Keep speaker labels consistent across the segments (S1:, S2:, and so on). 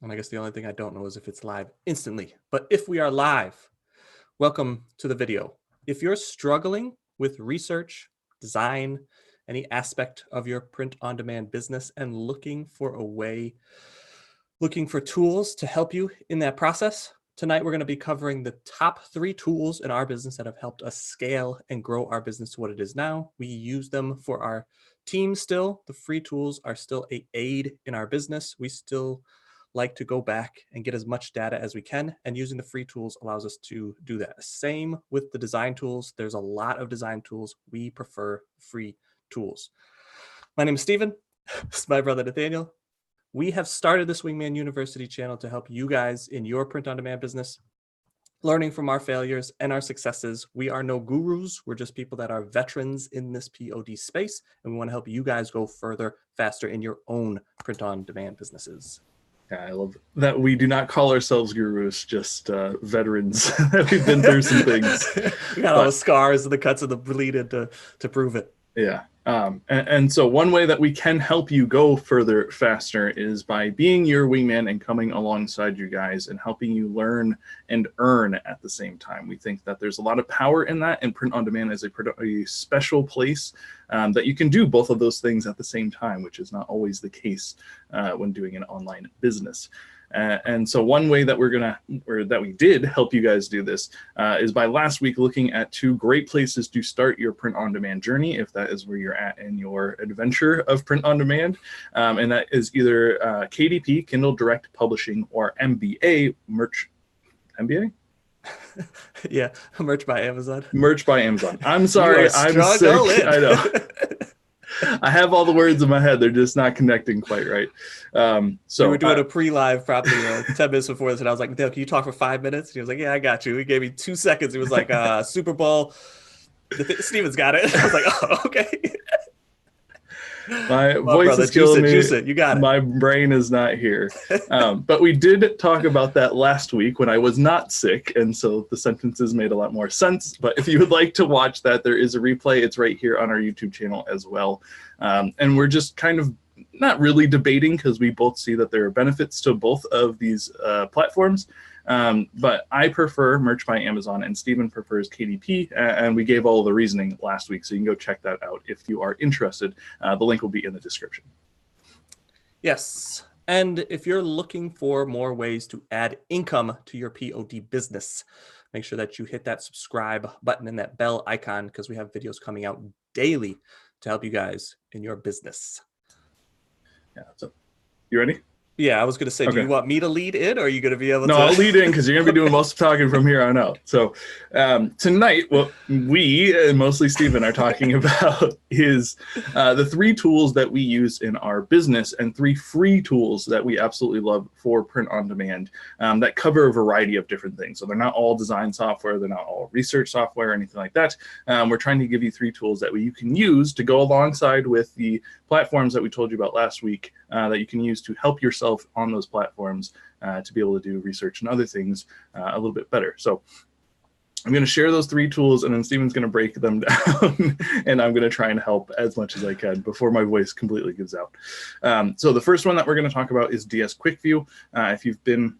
S1: And I guess the only thing I don't know is if it's live instantly. But if we are live, welcome to the video. If you're struggling with research, design, any aspect of your print-on-demand business and looking for tools to help you in that process, tonight we're going to be covering the top 3 tools in our business that have helped us scale and grow our business to what it is now. We use them for our team still. The free tools are still an aid in our business. We still like to go back and get as much data as we can, and using the free tools allows us to do that. Same with the design tools. There's a lot of design tools. We prefer free tools. My name is Steven. This is my brother Nathaniel. We have started this WingMan University channel to help you guys in your print-on-demand business, learning from our failures and our successes. We are no gurus. We're just people that are veterans in this POD space, and we want to help you guys go further, faster in your own print-on-demand businesses.
S2: Yeah, I love that we do not call ourselves gurus, just veterans. We've been through some things.
S1: We got all the scars and the cuts and the bleeding to prove it.
S2: Yeah. And so one way that we can help you go further faster is by being your wingman and coming alongside you guys and helping you learn and earn at the same time. We think that there's a lot of power in that, and print on demand is a special place that you can do both of those things at the same time, which is not always the case when doing an online business. And so one way that we did help you guys do this is by last week looking at 2 great places to start your print-on-demand journey, if that is where you're at in your adventure of print-on-demand. And that is either KDP, Kindle Direct Publishing, or MBA, merch. MBA?
S1: Yeah, merch by Amazon.
S2: Merch by Amazon. I'm sorry, I'm sick. I know. I have all the words in my head. They're just not connecting quite right. So
S1: we were doing a pre-live probably 10 minutes before this, and I was like, Dale, can you talk for 5 minutes? And he was like, yeah, I got you. He gave me 2 seconds. He was like, Super Bowl. Steven's got it. I was like, oh, okay.
S2: My voice is killing me.
S1: Juice it. You got it.
S2: My brain is not here. But we did talk about that last week when I was not sick, and so the sentences made a lot more sense. But if you would like to watch that, there is a replay. It's right here on our YouTube channel as well. And we're just kind of not really debating, because we both see that there are benefits to both of these platforms. But I prefer Merch by Amazon, and Steven prefers KDP, and we gave all the reasoning last week, so you can go check that out if you are interested. The link will be in the description.
S1: Yes, and if you're looking for more ways to add income to your POD business, make sure that you hit that subscribe button and that bell icon, because we have videos coming out daily to help you guys in your business.
S2: Yeah, so you ready?
S1: Yeah, I was going to say, okay. Do you want me to lead in, or are you going to be able to?
S2: No, I'll lead in, because you're going to be doing most of the talking from here on out. So tonight, what we, and mostly Steven, are talking about is the 3 tools that we use in our business, and 3 free tools that we absolutely love for print on demand that cover a variety of different things. So they're not all design software, they're not all research software, or anything like that. We're trying to give you 3 tools that you can use to go alongside with the platforms that we told you about last week, that you can use to help yourself on those platforms to be able to do research and other things a little bit better. So I'm going to share those 3 tools, and then Steven's going to break them down, and I'm going to try and help as much as I can before my voice completely gives out. So the first one that we're going to talk about is DS Quick View. If you've been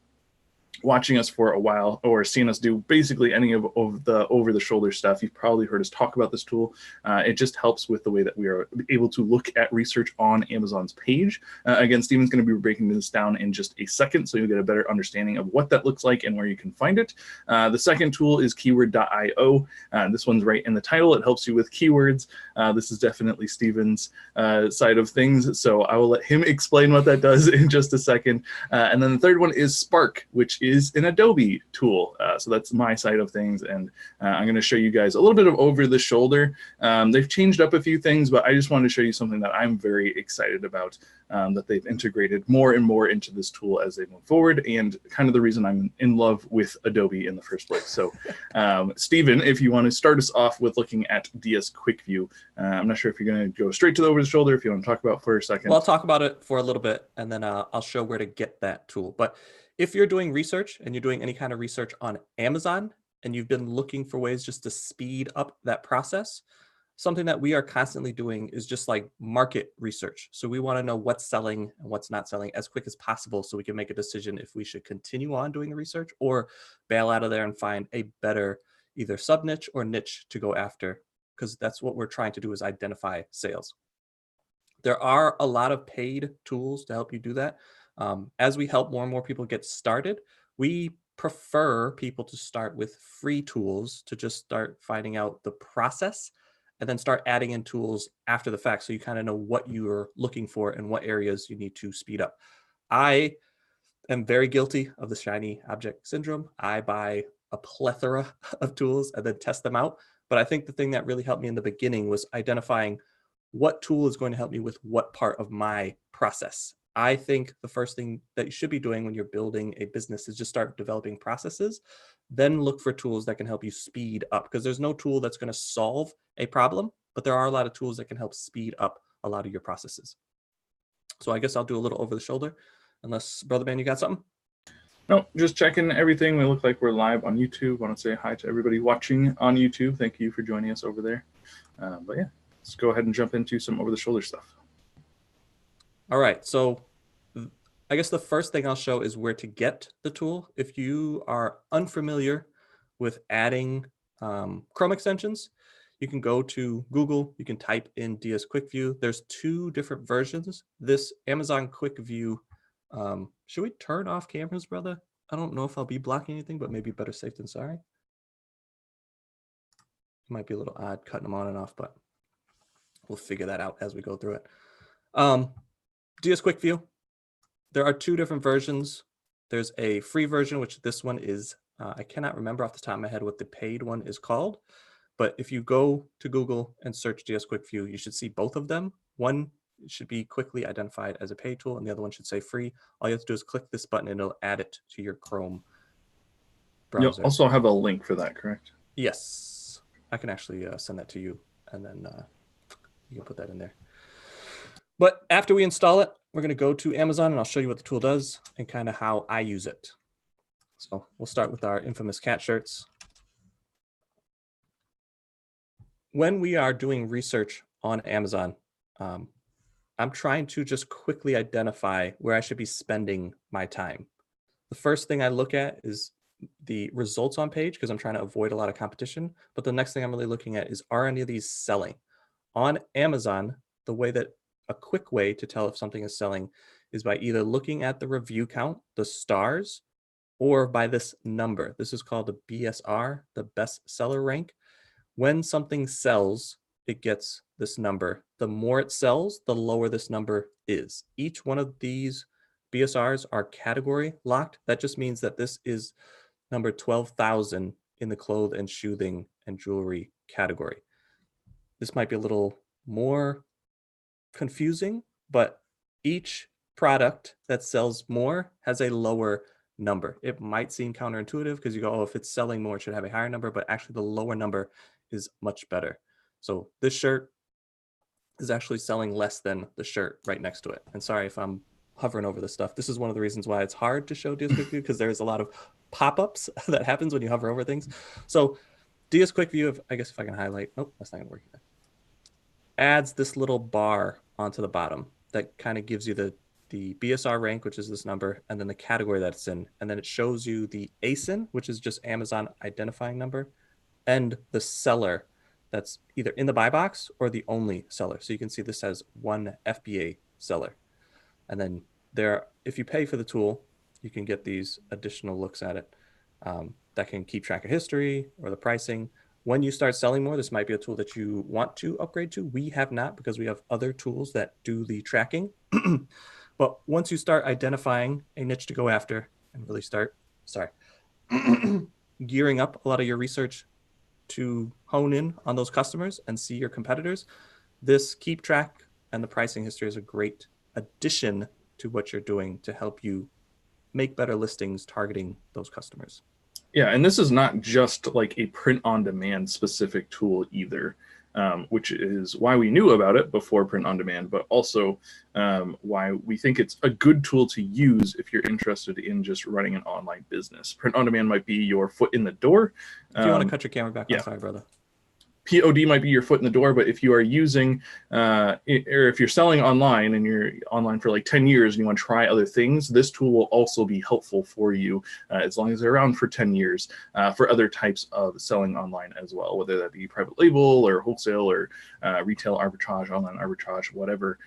S2: watching us for a while or seen us do basically any of the over-the-shoulder stuff, you've probably heard us talk about this tool. It just helps with the way that we are able to look at research on Amazon's page. Again, Steven's going to be breaking this down in just a second, so you'll get a better understanding of what that looks like and where you can find it. The second tool is keyword.io. This one's right in the title. It helps you with keywords. This is definitely Steven's side of things, so I will let him explain what that does in just a second. And then the third one is Spark, which is an Adobe tool. So that's my side of things, and I'm going to show you guys a little bit of over the shoulder. They've changed up a few things, but I just wanted to show you something that I'm very excited about, that they've integrated more and more into this tool as they move forward, and kind of the reason I'm in love with Adobe in the first place. So Steven, if you want to start us off with looking at DS Quick View. I'm not sure if you're going to go straight to the over the shoulder, if you want to talk about it for a second.
S1: Well, I'll talk about it for a little bit, and then I'll show where to get that tool. But if you're doing research and you're doing any kind of research on Amazon, and you've been looking for ways just to speed up that process, something that we are constantly doing is just like market research. So we want to know what's selling and what's not selling as quick as possible so we can make a decision if we should continue on doing the research or bail out of there and find a better either sub niche or niche to go after, because that's what we're trying to do, is identify sales. There are a lot of paid tools to help you do that. As we help more and more people get started, we prefer people to start with free tools to just start finding out the process and then start adding in tools after the fact so you kind of know what you're looking for and what areas you need to speed up. I am very guilty of the shiny object syndrome. I buy a plethora of tools and then test them out. But I think the thing that really helped me in the beginning was identifying what tool is going to help me with what part of my process. I think the first thing that you should be doing when you're building a business is just start developing processes, then look for tools that can help you speed up, because there's no tool that's going to solve a problem, but there are a lot of tools that can help speed up a lot of your processes. So I guess I'll do a little over the shoulder, unless Brother Man, you got something?
S2: No, just checking everything. We look like we're live on YouTube. I want to say hi to everybody watching on YouTube. Thank you for joining us over there. But yeah, let's go ahead and jump into some over the shoulder stuff.
S1: All right, so I guess the first thing I'll show is where to get the tool. If you are unfamiliar with adding Chrome extensions, you can go to Google, you can type in DS Quick View. There's two different versions. This Amazon Quick View, should we turn off cameras, brother? I don't know if I'll be blocking anything, but maybe better safe than sorry. It might be a little odd cutting them on and off, but we'll figure that out as we go through it. DS Quick View, there are two different versions. There's a free version, which this one is, I cannot remember off the top of my head what the paid one is called, but if you go to Google and search DS Quick View, you should see both of them. One should be quickly identified as a paid tool, and the other one should say free. All you have to do is click this button and it'll add it to your Chrome browser.
S2: You'll also have a link for that, correct?
S1: Yes, I can actually send that to you, and then you can put that in there. But after we install it, we're going to go to Amazon and I'll show you what the tool does and kind of how I use it. So we'll start with our infamous cat shirts. When we are doing research on Amazon, I'm trying to just quickly identify where I should be spending my time. The first thing I look at is the results on page, because I'm trying to avoid a lot of competition. But the next thing I'm really looking at is, are any of these selling? On Amazon, the way that a quick way to tell if something is selling is by either looking at the review count, the stars, or by this number. This is called the BSR, the best seller rank. When something sells, it gets this number. The more it sells, the lower this number is. Each one of these BSRs are category locked. That just means that this is number 12,000 in the clothing and shoething and jewelry category. This might be a little more confusing, but each product that sells more has a lower number. It might seem counterintuitive because you go, oh, if it's selling more, it should have a higher number, but actually the lower number is much better. So this shirt is actually selling less than the shirt right next to it. And sorry if I'm hovering over this stuff. This is one of the reasons why it's hard to show DS Quick View, because there's a lot of pop-ups that happens when you hover over things. So DS Quick View, I guess if I can highlight, oh, that's not gonna work either, adds this little bar onto the bottom that kind of gives you the BSR rank, which is this number, and then the category that it's in. And then it shows you the ASIN, which is just Amazon identifying number, and the seller that's either in the buy box or the only seller. So you can see this has one FBA seller. And then there, if you pay for the tool, you can get these additional looks at it that can keep track of history or the pricing. When you start selling more, this might be a tool that you want to upgrade to. We have not, because we have other tools that do the tracking. But once you start identifying a niche to go after and really start, gearing up a lot of your research to hone in on those customers and see your competitors, this keep track and the pricing history is a great addition to what you're doing to help you make better listings targeting those customers.
S2: Yeah, and this is not just like a print-on-demand specific tool either, which is why we knew about it before print-on-demand, but also why we think it's a good tool to use if you're interested in just running an online business. Print-on-demand might be your foot in the door.
S1: If you want to cut your camera back,
S2: yeah.
S1: I'm sorry, brother.
S2: POD might be your foot in the door, but if you are using, or if you're selling online and you're online for like 10 years and you want to try other things, this tool will also be helpful for you as long as they're around for 10 years for other types of selling online as well, whether that be private label or wholesale or retail arbitrage, online arbitrage, whatever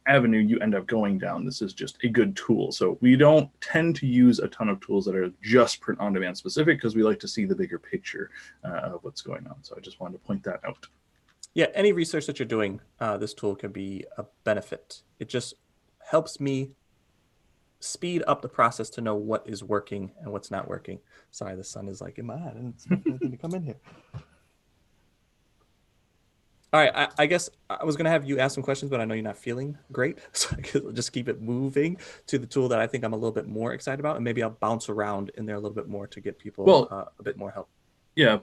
S2: avenue you end up going down. This is just a good tool. So we don't tend to use a ton of tools that are just print on demand specific because we like to see the bigger picture of what's going on. So I just wanted to point that out.
S1: Yeah, any research that you're doing, this tool can be a benefit. It just helps me speed up the process to know what is working and what's not working. Sorry, the sun is like in my eye and it's not anything to come in here. All right, I guess I was going to have you ask some questions, but I know you're not feeling great. So I could just keep it moving to the tool that I think I'm a little bit more excited about. And maybe I'll bounce around in there a little bit more to get people a bit more help.
S2: Yeah.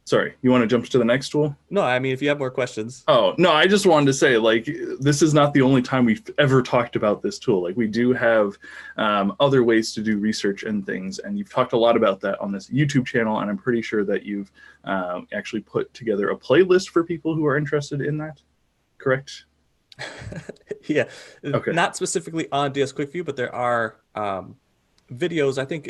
S2: Sorry, you want to jump to the next tool?
S1: No, I mean, if you have more questions.
S2: Oh, no, I just wanted to say, like, this is not the only time we've ever talked about this tool. Like, we do have other ways to do research and things, and you've talked a lot about that on this YouTube channel, and I'm pretty sure that you've actually put together a playlist for people who are interested in that, correct?
S1: Yeah,
S2: okay.
S1: Not specifically on DS Quick View, but there are videos, I think.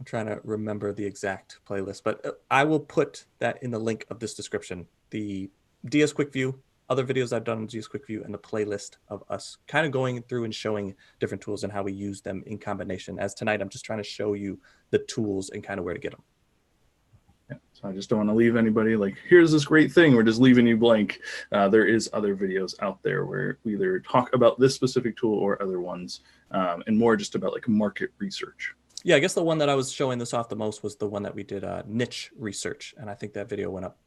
S1: I'm trying to remember the exact playlist, but I will put that in the link of this description. The DS Quick View, other videos I've done on DS Quick View, and the playlist of us kind of going through and showing different tools and how we use them in combination. As tonight, I'm just trying to show you the tools and kind of where to get them.
S2: Yeah, so I just don't want to leave anybody like, here's this great thing. We're just leaving you blank. There is other videos out there where we either talk about this specific tool or other ones, and more just about like market research.
S1: Yeah, I guess the one that I was showing this off the most was the one that we did niche research. And I think that video went up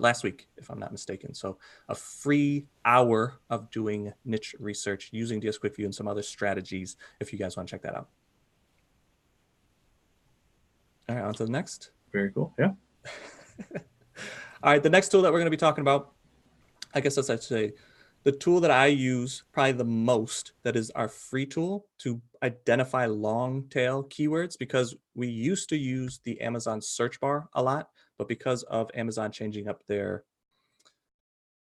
S1: last week, if I'm not mistaken. So a free hour of doing niche research using DS Quick View and some other strategies, if you guys want to check that out. All right, on to the next.
S2: Very cool, yeah.
S1: All right, the next tool that we're going to be talking about, I guess that's actually the tool that I use probably the most, that is our free tool to identify long tail keywords, because we used to use the Amazon search bar a lot, but because of Amazon changing up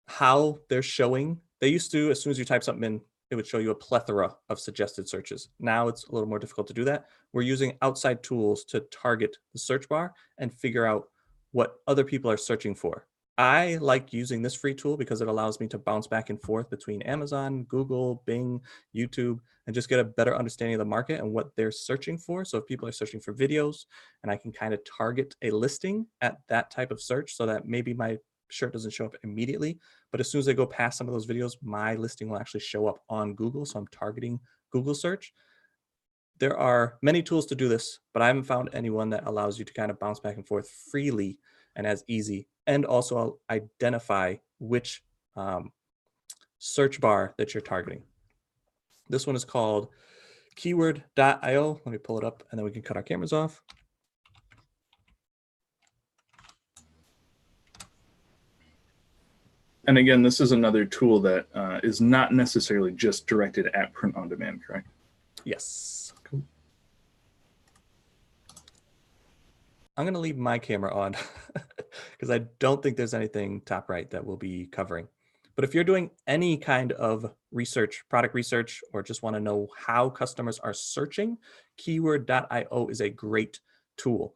S1: how they're showing, they used to, as soon as you type something in, it would show you a plethora of suggested searches. Now it's a little more difficult to do that. We're using outside tools to target the search bar and figure out what other people are searching for. I like using this free tool because it allows me to bounce back and forth between Amazon, Google, Bing, YouTube, and just get a better understanding of the market and what they're searching for. So if people are searching for videos, and I can kind of target a listing at that type of search so that maybe my shirt doesn't show up immediately, but as soon as I go past some of those videos, my listing will actually show up on Google. So I'm targeting Google search. There are many tools to do this, but I haven't found anyone that allows you to kind of bounce back and forth freely and as easy, and also identify which search bar that you're targeting. This one is called keyword.io. Let me pull it up and then we can cut our cameras off.
S2: And again, this is another tool that is not necessarily just directed at print on demand, correct?
S1: Yes.
S2: Cool.
S1: I'm going to leave my camera on because I don't think there's anything top right that we'll be covering. But if you're doing any kind of research, product research, or just want to know how customers are searching, keyword.io is a great tool.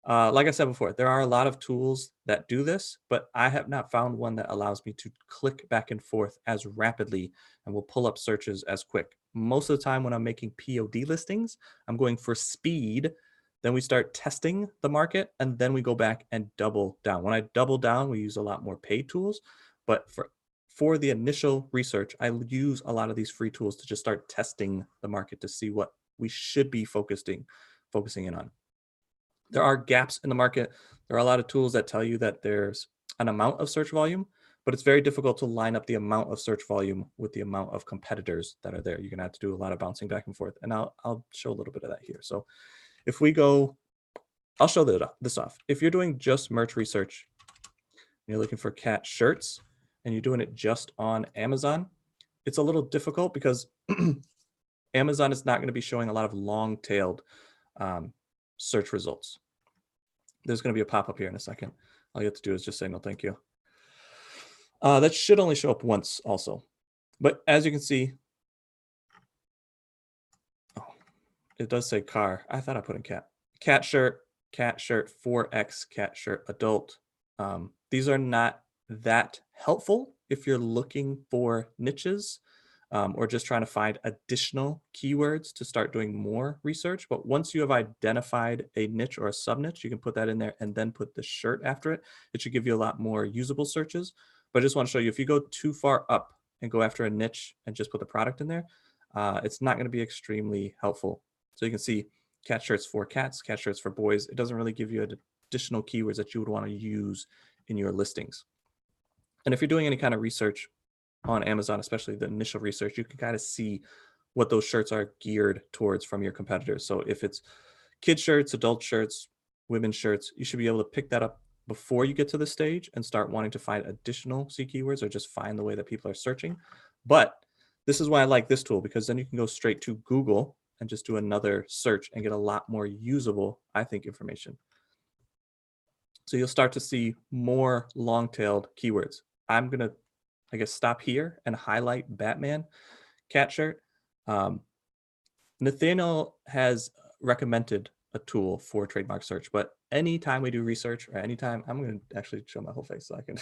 S1: Like I said before, there are a lot of tools that do this, but I have not found one that allows me to click back and forth as rapidly and will pull up searches as quick. Most of the time when I'm making POD listings, I'm going for speed. Then we start testing the market, and then we go back and double down. When I double down, we use a lot more paid tools, but for the initial research, I use a lot of these free tools to just start testing the market to see what we should be focusing in on. There are gaps in the market. There are a lot of tools that tell you that there's an amount of search volume, but it's very difficult to line up the amount of search volume with the amount of competitors that are there. You're gonna have to do a lot of bouncing back and forth, and I'll show a little bit of that here. So if we go, I'll show this off. If you're doing just merch research, you're looking for cat shirts, and you're doing it just on Amazon, it's a little difficult because Amazon is not going to be showing a lot of long-tailed search results. There's going to be a pop-up here in a second. All you have to do is just say no thank you. That should only show up once also. But as you can see, oh, it does say car. I thought I put in cat. Cat shirt, 4X, cat shirt, adult. These are not that helpful if you're looking for niches or just trying to find additional keywords to start doing more research. But once you have identified a niche or a sub niche, you can put that in there and then put the shirt after it. It should give you a lot more usable searches. But I just want to show you, if you go too far up and go after a niche and just put the product in there, it's not going to be extremely helpful. So you can see cat shirts for cats, cat shirts for boys. It doesn't really give you additional keywords that you would want to use in your listings. And if you're doing any kind of research on Amazon, especially the initial research, you can kind of see what those shirts are geared towards from your competitors. So if it's kid shirts, adult shirts, women's shirts, you should be able to pick that up before you get to the stage and start wanting to find additional C keywords or just find the way that people are searching. But this is why I like this tool, because then you can go straight to Google and just do another search and get a lot more usable, I think, information. So you'll start to see more long-tailed keywords. I'm going to, I guess, stop here and highlight Batman cat shirt. Nathaniel has recommended a tool for trademark search, but anytime we do research or anytime, I'm going to actually show my whole face so I can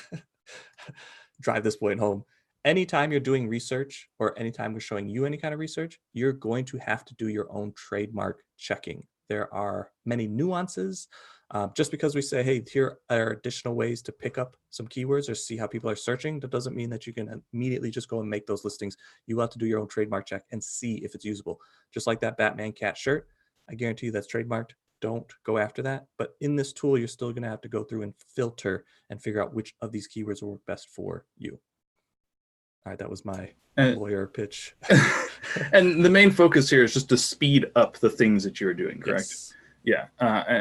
S1: drive this point home. Anytime you're doing research or anytime we're showing you any kind of research, you're going to have to do your own trademark checking. There are many nuances. Just because we say, hey, here are additional ways to pick up some keywords or see how people are searching, that doesn't mean that you can immediately just go and make those listings. You have to do your own trademark check and see if it's usable. Just like that Batman cat shirt, I guarantee you that's trademarked. Don't go after that. But in this tool, you're still going to have to go through and filter and figure out which of these keywords will work best for you. All right, that was my lawyer pitch.
S2: And the main focus here is just to speed up the things that you're doing, correct?
S1: Yes.
S2: Yeah.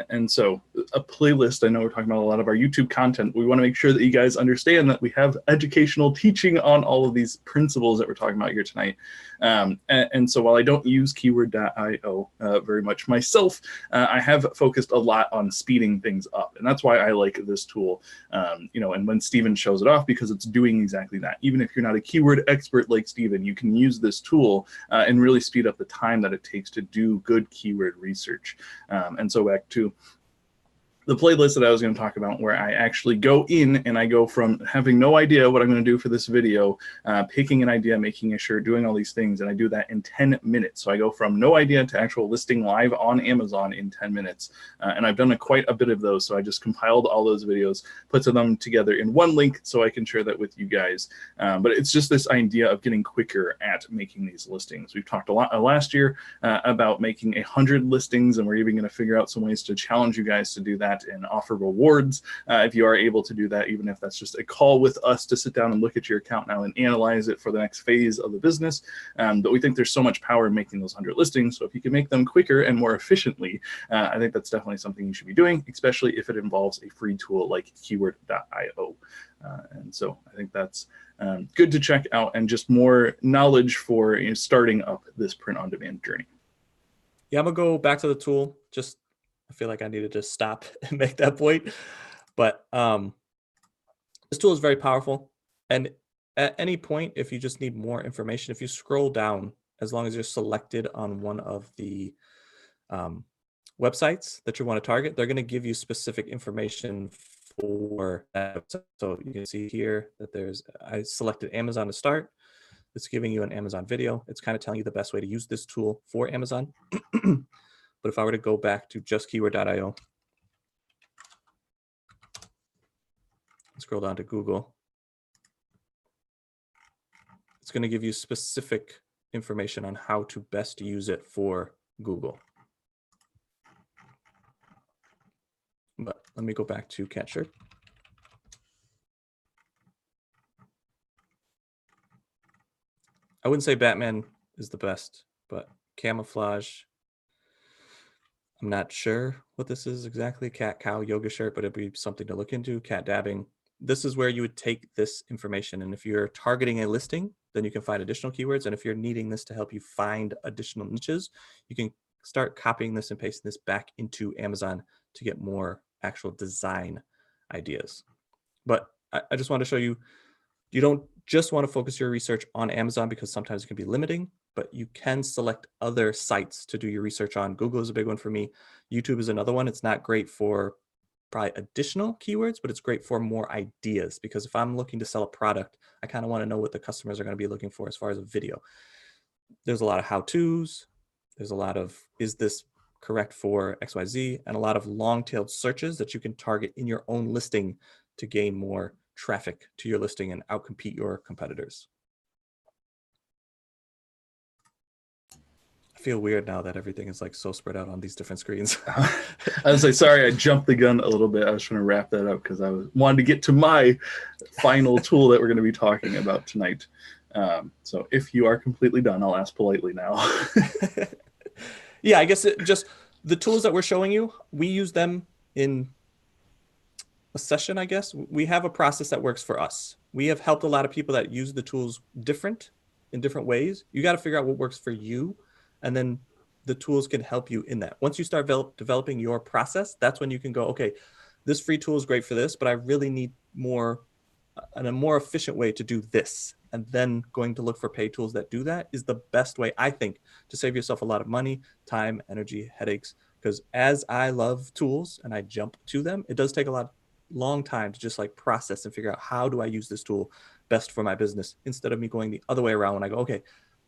S2: And so a playlist, I know we're talking about a lot of our YouTube content. We want to make sure that you guys understand that we have educational teaching on all of these principles that we're talking about here tonight. And so while I don't use keyword.io very much myself, I have focused a lot on speeding things up. And that's why I like this tool, and when Steven shows it off, because it's doing exactly that. Even if you're not a keyword expert like Steven, you can use this tool and really speed up the time that it takes to do good keyword research. And so back to the playlist that I was going to talk about, where I actually go in and I go from having no idea what I'm going to do for this video, picking an idea, making a shirt, doing all these things, and I do that in 10 minutes. So I go from no idea to actual listing live on Amazon in 10 minutes. And I've done quite a bit of those. So I just compiled all those videos, put them together in one link so I can share that with you guys. But it's just this idea of getting quicker at making these listings. We've talked a lot last year about making 100 listings, and we're even going to figure out some ways to challenge you guys to do that and offer rewards if you are able to do that, even if that's just a call with us to sit down and look at your account now and analyze it for the next phase of the business. But we think there's so much power in making those 100 listings. So if you can make them quicker and more efficiently, I think that's definitely something you should be doing, especially if it involves a free tool like keyword.io. And so I think that's good to check out, and just more knowledge for starting up this print-on-demand journey.
S1: Yeah, I'm going to go back to the tool. I feel like I needed to stop and make that point. But this tool is very powerful. And at any point, if you just need more information, if you scroll down, as long as you're selected on one of the websites that you want to target, they're going to give you specific information for that website. So you can see here that I selected Amazon to start. It's giving you an Amazon video. It's kind of telling you the best way to use this tool for Amazon. But if I were to go back to just keyword.io, scroll down to Google, it's going to give you specific information on how to best use it for Google. But let me go back to cat shirt. I wouldn't say Batman is the best, but camouflage, I'm not sure what this is exactly. Cat, cow, yoga shirt, but it'd be something to look into. Cat dabbing. This is where you would take this information. And if you're targeting a listing, then you can find additional keywords. And if you're needing this to help you find additional niches, you can start copying this and pasting this back into Amazon to get more actual design ideas. But I just want to show you, you don't just want to focus your research on Amazon because sometimes it can be limiting, but you can select other sites to do your research on. Google is a big one for me. YouTube is another one. It's not great for probably additional keywords, but it's great for more ideas, because if I'm looking to sell a product, I kind of want to know what the customers are going to be looking for as far as a video. There's a lot of how-tos. There's a lot of, is this correct for XYZ? And a lot of long-tailed searches that you can target in your own listing to gain more traffic to your listing and outcompete your competitors. I feel weird now that everything is like so spread out on these different screens.
S2: I was like, sorry, I jumped the gun a little bit. I was trying to wrap that up because wanted to get to my final tool that we're going to be talking about tonight. So if you are completely done, I'll ask politely now.
S1: Yeah, I guess just the tools that we're showing you, we use them in a session, I guess. We have a process that works for us. We have helped a lot of people that use the tools in different ways. You got to figure out what works for you, and then the tools can help you in that. Once you start developing your process, that's when you can go, okay, this free tool is great for this, but I really need more and a more efficient way to do this. And then going to look for paid tools that do that is the best way, I think, to save yourself a lot of money, time, energy, headaches. Because as I love tools and I jump to them, it does take a long time to just like process and figure out, how do I use this tool best for my business, instead of me going the other way around when I go, okay,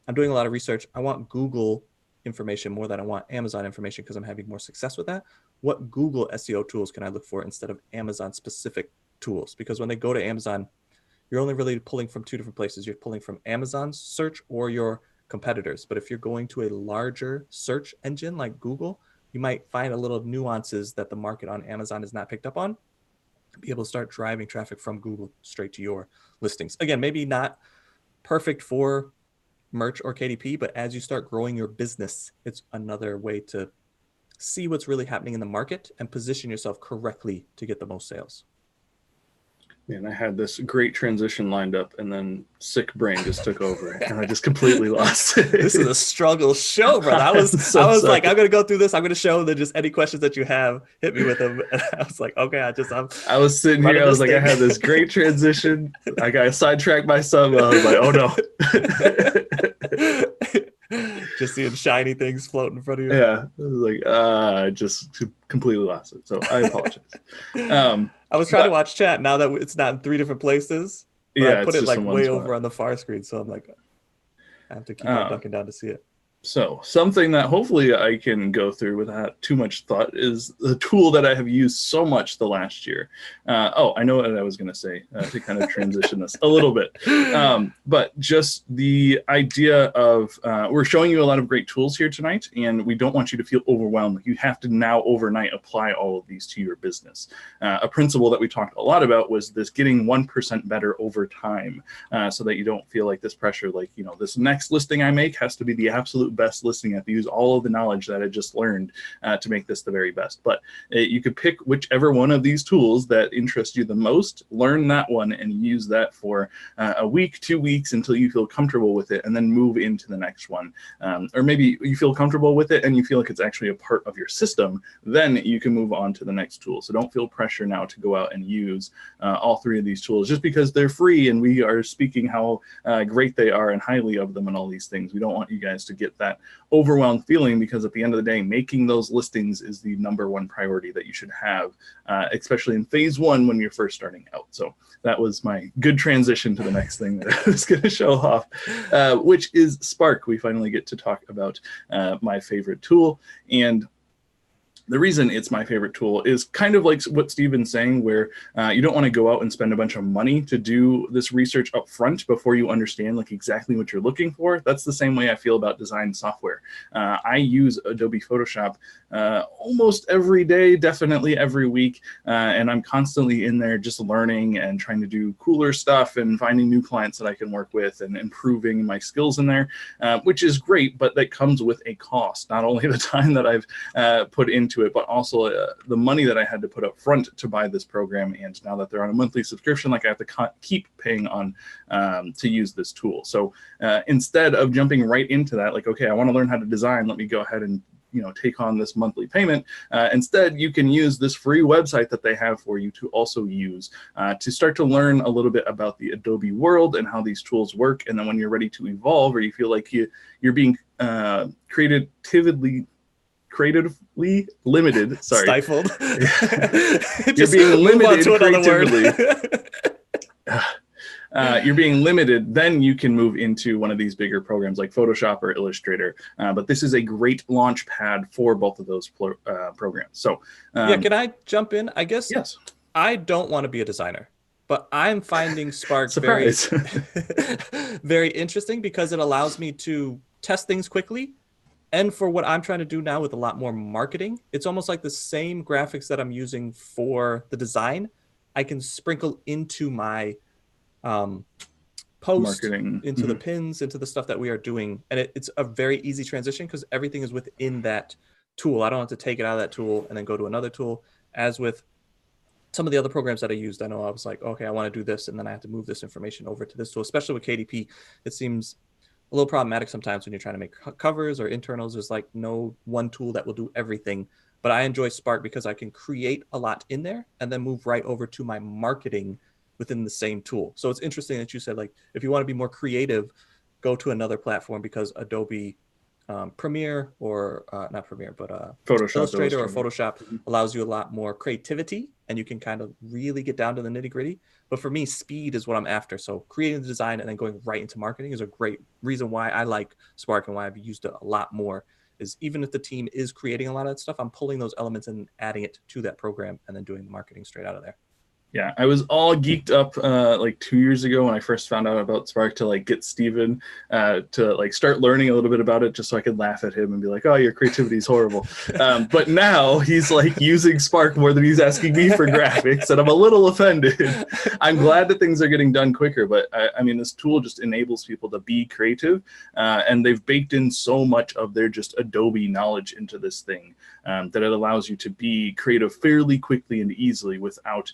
S1: I'm doing a lot of research. I want Google information more than I want Amazon information because I'm having more success with that. What Google SEO tools can I look for instead of Amazon specific tools? Because when they go to Amazon, you're only really pulling from two different places. You're pulling from Amazon's search or your competitors. But if you're going to a larger search engine like Google, you might find a little nuances that the market on Amazon has not picked up on, be able to start driving traffic from Google straight to your listings. Again, maybe not perfect for merch or KDP, but as you start growing your business, it's another way to see what's really happening in the market and position yourself correctly to get the most sales.
S2: Man, I had this great transition lined up, and then sick brain just took over, and I just completely lost it.
S1: This is a struggle show, brother. I was like, I'm gonna go through this. I'm gonna show that just any questions that you have, hit me with them. And I was like, okay, I was sitting here.
S2: I was like, I had this great transition. I got sidetracked by some. I was like, oh
S1: no. Just seeing shiny things floating in front of you.
S2: Yeah, I was like, I just completely lost it. So I apologize.
S1: I was trying to watch chat now that it's not in three different places.
S2: Yeah,
S1: I put it like way over on the far screen, so I'm like, I have to keep on ducking down to see it.
S2: So something that hopefully I can go through without too much thought is the tool that I have used so much the last year. I know what I was going to say to kind of transition this a little bit. But just the idea of we're showing you a lot of great tools here tonight, and we don't want you to feel overwhelmed. You have to now overnight apply all of these to your business. A principle that we talked a lot about was this getting 1% better over time, so that you don't feel like this pressure, like, you know, this next listing I make has to be the absolute best listing. I have to use all of the knowledge that I just learned to make this the very best. But you could pick whichever one of these tools that interests you the most, learn that one, and use that for a week, 2 weeks, until you feel comfortable with it, and then move into the next one. Or maybe you feel comfortable with it and you feel like it's actually a part of your system, then you can move on to the next tool. So don't feel pressure now to go out and use all three of these tools just because they're free and we are speaking how great they are and highly of them and all these things. We don't want you guys to get that overwhelmed feeling, because at the end of the day, making those listings is the #1 priority that you should have, especially in phase 1 when you're first starting out. So that was my good transition to the next thing that I was going to show off, which is Spark. We finally get to talk about my favorite tool. And the reason it's my favorite tool is kind of like what Steven's saying, where you don't want to go out and spend a bunch of money to do this research up front before you understand like exactly what you're looking for. That's the same way I feel about design software. I use Adobe Photoshop almost every day, definitely every week, and I'm constantly in there just learning and trying to do cooler stuff and finding new clients that I can work with and improving my skills in there, which is great, but that comes with a cost. Not only the time that I've put into it, but also the money that I had to put up front to buy this program. And now that they're on a monthly subscription, like I have to keep paying on to use this tool. So instead of jumping right into that, like, okay, I want to learn how to design, let me go ahead and take on this monthly payment. Instead, you can use this free website that they have for you to also use to start to learn a little bit about the Adobe world and how these tools work. And then when you're ready to evolve, or you feel like you're being creatively limited. Sorry.
S1: Stifled.
S2: You're being limited creatively. You're being limited, then you can move into one of these bigger programs like Photoshop or Illustrator. But this is a great launch pad for both of those programs. So
S1: yeah, can I jump in? I guess
S2: yes.
S1: I don't want to be a designer, but I'm finding Spark very interesting because it allows me to test things quickly. And for what I'm trying to do now with a lot more marketing, it's almost like the same graphics that I'm using for the design, I can sprinkle into my post,
S2: marketing,
S1: into the pins, into the stuff that we are doing. And it's a very easy transition because everything is within that tool. I don't have to take it out of that tool and then go to another tool. As with some of the other programs that I used, I know I was like, okay, I want to do this, and then I have to move this information over to this tool. Especially with KDP, it seems a little problematic sometimes when you're trying to make covers or internals. There's like no one tool that will do everything. But I enjoy Spark because I can create a lot in there and then move right over to my marketing within the same tool. So it's interesting that you said, like, if you want to be more creative, go to another platform, because Adobe Premiere, or not Premiere, but
S2: Photoshop,
S1: Illustrator or Photoshop allows you a lot more creativity, and you can kind of really get down to the nitty gritty. But for me, speed is what I'm after. So creating the design and then going right into marketing is a great reason why I like Spark and why I've used it a lot more. Is even if the team is creating a lot of that stuff, I'm pulling those elements and adding it to that program and then doing the marketing straight out of there.
S2: Yeah, I was all geeked up like 2 years ago when I first found out about Spark to like get Steven to like start learning a little bit about it, just so I could laugh at him and be like, oh, your creativity is horrible. But now he's like using Spark more than he's asking me for graphics, and I'm a little offended. I'm glad that things are getting done quicker, but I mean, this tool just enables people to be creative, and they've baked in so much of their just Adobe knowledge into this thing that it allows you to be creative fairly quickly and easily without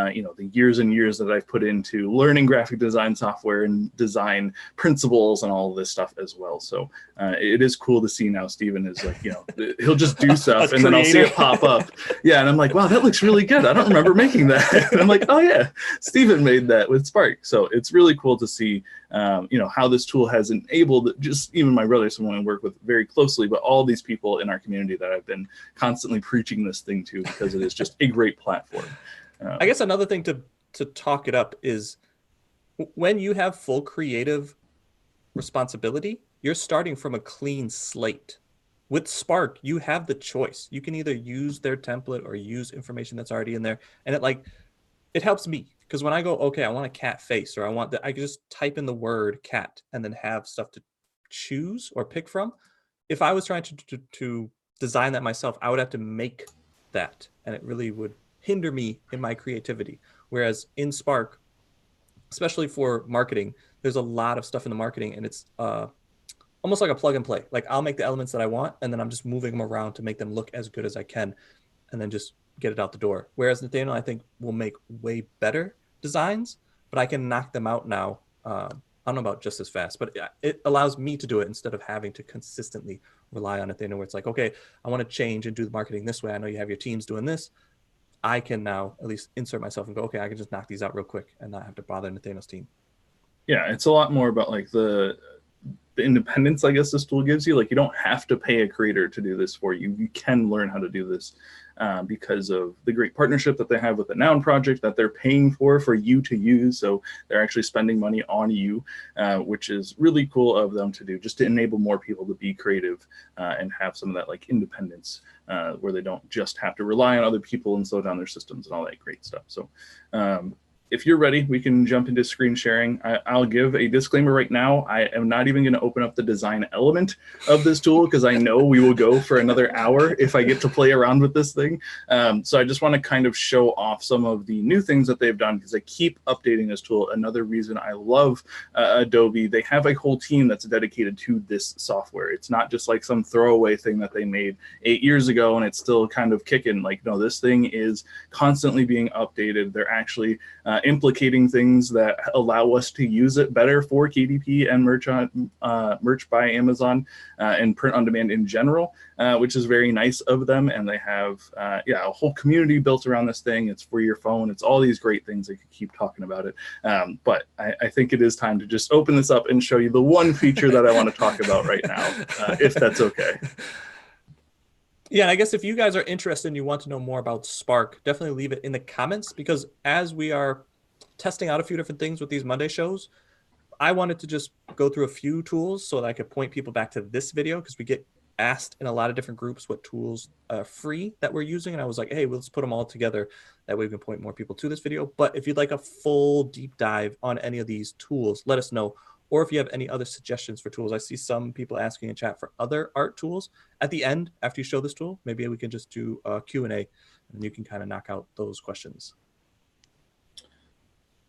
S2: the years and years that I've put into learning graphic design software and design principles and all of this stuff as well. So it is cool to see now Steven is like, he'll just do stuff and then I'll see it pop up. Yeah. And I'm like, wow, that looks really good. I don't remember making that. And I'm like, oh yeah, Steven made that with Spark. So it's really cool to see, how this tool has enabled just even my brother, someone I work with very closely, but all these people in our community that I've been constantly preaching this thing to, because it is just a great platform.
S1: I guess another thing to talk it up is when you have full creative responsibility, you're starting from a clean slate. With Spark, you have the choice. You can either use their template or use information that's already in there. And it helps me, because when I go, okay, I want a cat face, or I can just type in the word cat and then have stuff to choose or pick from. If I was trying to design that myself, I would have to make that, and it really would hinder me in my creativity. Whereas in Spark, especially for marketing, there's a lot of stuff in the marketing, and it's almost like a plug and play. Like, I'll make the elements that I want, and then I'm just moving them around to make them look as good as I can, and then just get it out the door. Whereas Nathaniel, I think, will make way better designs, but I can knock them out now. I don't know about just as fast, but it allows me to do it instead of having to consistently rely on Nathaniel, where it's like, okay, I want to change and do the marketing this way. I know you have your teams doing this. I can now at least insert myself and go, okay, I can just knock these out real quick and not have to bother Nathaniel's team.
S2: Yeah, it's a lot more about like the independence, I guess, this tool gives you. Like, you don't have to pay a creator to do this for you. You can learn how to do this because of the great partnership that they have with the Noun project that they're paying for you to use. So they're actually spending money on you, which is really cool of them to do, just to enable more people to be creative and have some of that like independence where they don't just have to rely on other people and slow down their systems and all that great stuff. So if you're ready, we can jump into screen sharing. I'll give a disclaimer right now. I am not even going to open up the design element of this tool, because I know we will go for another hour if I get to play around with this thing. So I just want to kind of show off some of the new things that they've done, because they keep updating this tool. Another reason I love Adobe, they have a whole team that's dedicated to this software. It's not just like some throwaway thing that they made 8 years ago and it's still kind of kicking. Like, no, this thing is constantly being updated. They're actually implicating things that allow us to use it better for KDP and merch by Amazon and print on demand in general, which is very nice of them. And they have a whole community built around this thing. It's for your phone. It's all these great things. I could keep talking about it. But I think it is time to just open this up and show you the one feature that I want to talk about right now, if that's okay.
S1: Yeah, and I guess if you guys are interested and you want to know more about Spark, definitely leave it in the comments, because as we are testing out a few different things with these Monday shows, I wanted to just go through a few tools so that I could point people back to this video, because we get asked in a lot of different groups what tools are free that we're using. And I was like, hey, let's put them all together. That way we can point more people to this video. But if you'd like a full deep dive on any of these tools, let us know. Or if you have any other suggestions for tools. I see some people asking in chat for other art tools. At the end, after you show this tool, maybe we can just do a Q&A and you can kind of knock out those questions.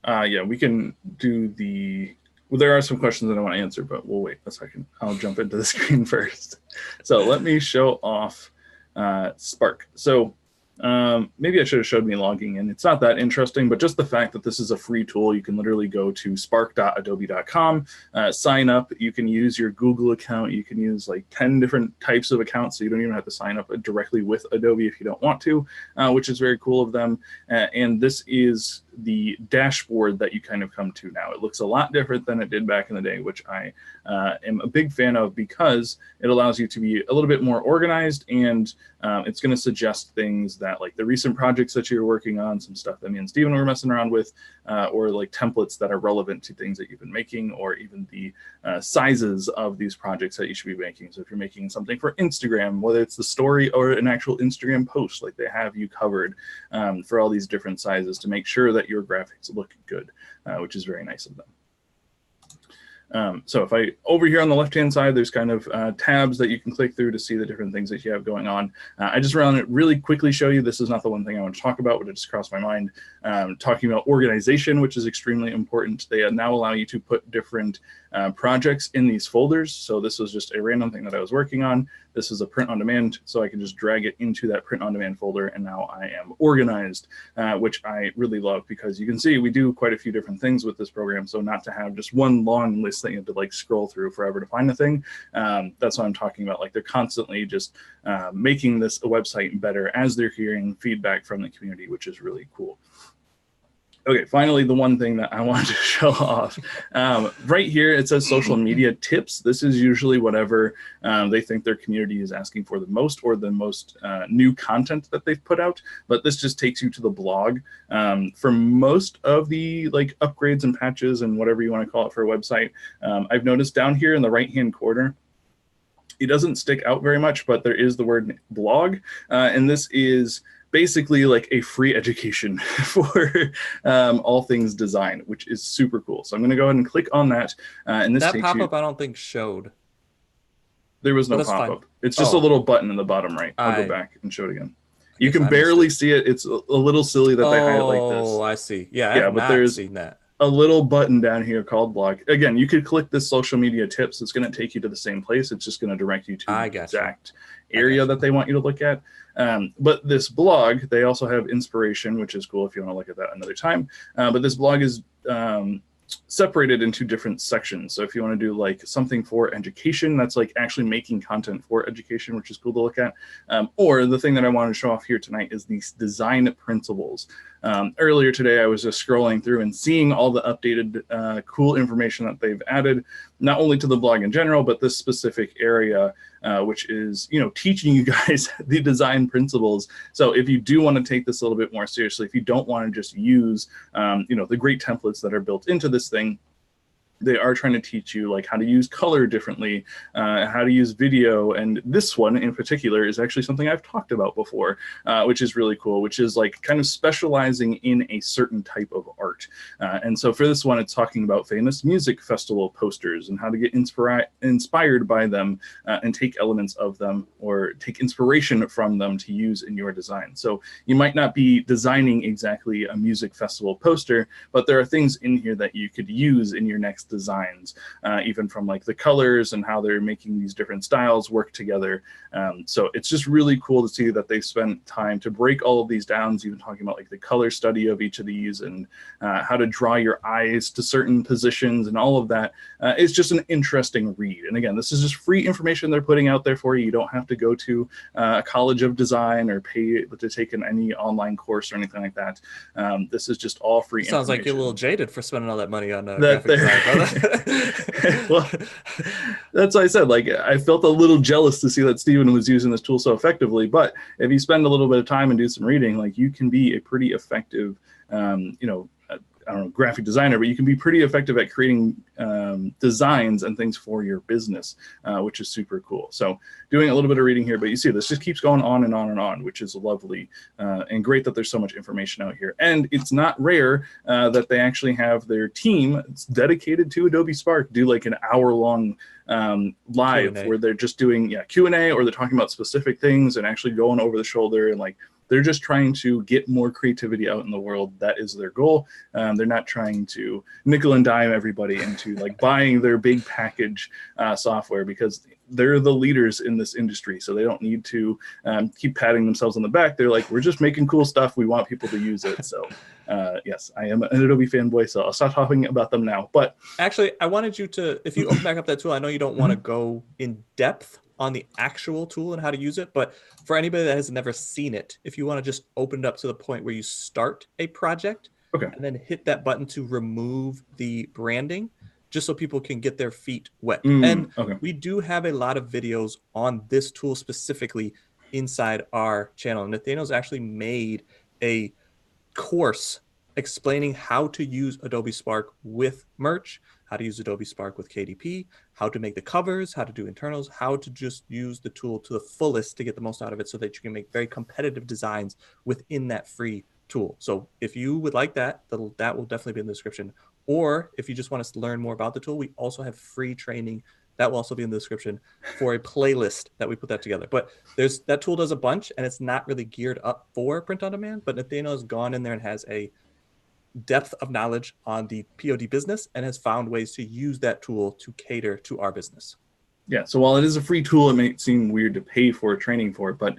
S2: Yeah, we can do the... Well, there are some questions that I want to answer, but we'll wait a second. I'll jump into the screen first. So let me show off Spark. So maybe I should have showed me logging in. It's not that interesting, but just the fact that this is a free tool, you can literally go to spark.adobe.com, sign up. You can use your Google account. You can use like 10 different types of accounts, so you don't even have to sign up directly with Adobe if you don't want to, which is very cool of them. And this is the dashboard that you kind of come to now. It looks a lot different than it did back in the day, which I am a big fan of, because it allows you to be a little bit more organized, and it's going to suggest things that, like the recent projects that you're working on, some stuff that me and Steven were messing around with, or like templates that are relevant to things that you've been making, or even the sizes of these projects that you should be making. So if you're making something for Instagram, whether it's the story or an actual Instagram post, like they have you covered for all these different sizes to make sure that your graphics look good, which is very nice of them. So if I, over here on the left-hand side, there's kind of tabs that you can click through to see the different things that you have going on. I just want to really quickly show you, this is not the one thing I want to talk about, but it just crossed my mind. Talking about organization, which is extremely important. They now allow you to put different projects in these folders. So this was just a random thing that I was working on. This is a print on demand, so I can just drag it into that print on demand folder, and now I am organized, which I really love, because you can see we do quite a few different things with this program. So not to have just one long list that you have to like scroll through forever to find a thing. That's what I'm talking about. Like they're constantly just making this a website better as they're hearing feedback from the community, which is really cool. Okay, finally, the one thing that I wanted to show off. Right here, it says social media tips. This is usually whatever they think their community is asking for the most, or the most new content that they've put out. But this just takes you to the blog. For most of the like upgrades and patches and whatever you want to call it for a website, I've noticed down here in the right-hand corner, it doesn't stick out very much, but there is the word blog. And this is basically like a free education for all things design, which is super cool. So I'm going to go ahead and click on that. And this
S1: that
S2: takes
S1: pop-up
S2: you...
S1: I don't think showed.
S2: There was no pop-up. It's just a little button in the bottom right. I'll go back and show it again. You can barely see it. It's a little silly that they hide it like this.
S1: Oh, I see. Yeah, I have not seen that.
S2: A little button down here called blog. Again, you could click this social media tips. It's going to take you to the same place. It's just going to direct you to the exact area that they want you to look at. But this blog, they also have inspiration, which is cool if you want to look at that another time. But this blog is separated into different sections. So if you want to do like something for education, that's like actually making content for education, which is cool to look at. Or the thing that I want to show off here tonight is these design principles. Earlier today, I was just scrolling through and seeing all the updated cool information that they've added, not only to the blog in general, but this specific area, which is, you know, teaching you guys the design principles. So if you do want to take this a little bit more seriously, if you don't want to just use, you know, the great templates that are built into this thing, they are trying to teach you like how to use color differently, how to use video. And this one in particular is actually something I've talked about before, which is really cool, which is like kind of specializing in a certain type of art. And so for this one, it's talking about famous music festival posters and how to get inspired by them and take elements of them or take inspiration from them to use in your design. So you might not be designing exactly a music festival poster, but there are things in here that you could use in your next designs, even from like the colors and how they're making these different styles work together. So it's just really cool to see that they've spent time to break all of these down, even talking about like the color study of each of these and how to draw your eyes to certain positions and all of that. It's just an interesting read. And again, this is just free information they're putting out there for you. You don't have to go to a college of design or pay to take any online course or anything like that. This is just all free.
S1: Sounds like you're a little jaded for spending all that money on
S2: that
S1: graphic design.
S2: Well, that's what I said. Like, I felt a little jealous to see that Steven was using this tool so effectively. But if you spend a little bit of time and do some reading, like, you can be a pretty effective, I don't know, graphic designer, but you can be pretty effective at creating designs and things for your business, which is super cool. So doing a little bit of reading here, but you see this just keeps going on and on and on, which is lovely and great that there's so much information out here. And it's not rare that they actually have their team dedicated to Adobe Spark do like an hour-long live
S1: Q&A.
S2: where they're just doing Q&A, or they're talking about specific things and actually going over the shoulder, and like they're just trying to get more creativity out in the world. That is their goal. They're not trying to nickel and dime everybody into like buying their big package software, because they're the leaders in this industry. So they don't need to keep patting themselves on the back. They're like, we're just making cool stuff. We want people to use it. So yes, I am an Adobe fanboy, so I'll stop talking about them now. But
S1: actually, I wanted you to, if you open back up that tool, I know you don't want to go in depth on the actual tool and how to use it, but for anybody that has never seen it, if you want to just open it up to the point where you start a project,
S2: okay,
S1: and then hit that button to remove the branding, just so people can get their feet wet.
S2: okay.
S1: We do have a lot of videos on this tool specifically inside our channel. Nathaniel's actually made a course explaining how to use Adobe Spark with merch, how to use Adobe Spark with KDP, how to make the covers, how to do internals, how to just use the tool to the fullest to get the most out of it so that you can make very competitive designs within that free tool. So if you would like that, that will definitely be in the description. Or if you just want us to learn more about the tool, we also have free training that will also be in the description for a playlist that we put that together. But that tool does a bunch, and it's not really geared up for print on demand, but Nathaniel has gone in there and has a depth of knowledge on the POD business and has found ways to use that tool to cater to our business.
S2: Yeah, so while it is a free tool, it may seem weird to pay for training for it, but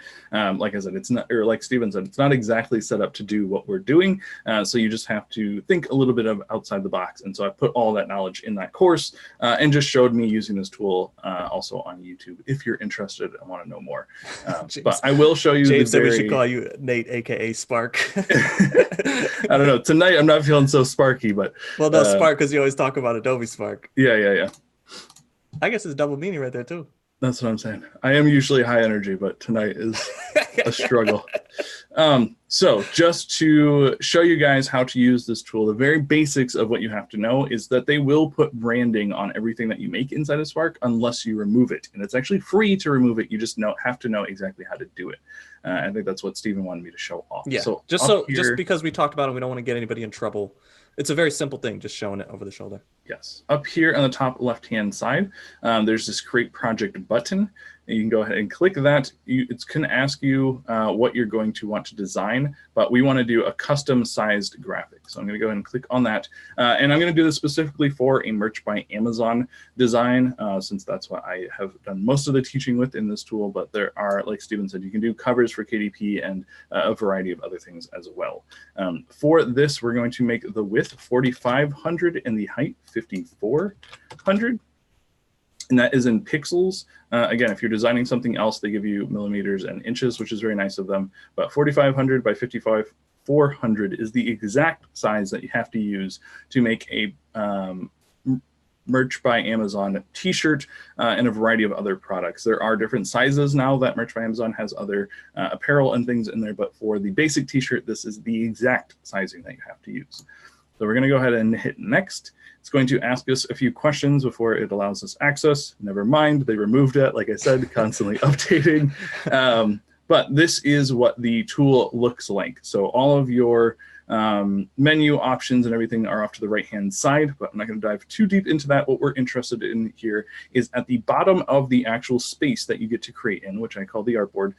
S2: like I said, it's not, or like Steven said, it's not exactly set up to do what we're doing. So you just have to think a little bit of outside the box. And so I put all that knowledge in that course and just showed me using this tool also on YouTube if you're interested and want to know more. But I will show you.
S1: James said we should call you Nate, aka Spark.
S2: I don't know. Tonight I'm not feeling so sparky, but
S1: well, no, Spark, because you always talk about Adobe Spark.
S2: Yeah.
S1: I guess it's double meaning right there too.
S2: That's what I'm saying. I am usually high energy, but tonight is a struggle. So just to show you guys how to use this tool, the very basics of what you have to know is that they will put branding on everything that you make inside of Spark unless you remove it. And it's actually free to remove it. You just have to know exactly how to do it. I think that's what Steven wanted me to show off.
S1: Yeah,
S2: so
S1: just because we talked about it, we don't want to get anybody in trouble. It's a very simple thing, just showing it over the shoulder.
S2: Yes. Up here on the top left-hand side, there's this Create Project button. And you can go ahead and click that. It's going to ask you what you're going to want to design, but we want to do a custom-sized graphic. So I'm going to go ahead and click on that. And I'm going to do this specifically for a Merch by Amazon design, since that's what I have done most of the teaching with in this tool. But there are, like Steven said, you can do covers for KDP and a variety of other things as well. For this, we're going to make the width 4,500 and the height 5,400. And that is in pixels. Again, if you're designing something else, they give you millimeters and inches, which is very nice of them. But 4,500 by 5,400 is the exact size that you have to use to make a Merch by Amazon t-shirt and a variety of other products. There are different sizes now that Merch by Amazon has other apparel and things in there, but for the basic t-shirt, this is the exact sizing that you have to use. So we're going to go ahead and hit next. It's going to ask us a few questions before it allows us access. Never mind, they removed it. Like I said, constantly updating. But this is what the tool looks like. So all of your menu options and everything are off to the right-hand side, but I'm not going to dive too deep into that. What we're interested in here is at the bottom of the actual space that you get to create in, which I call the artboard.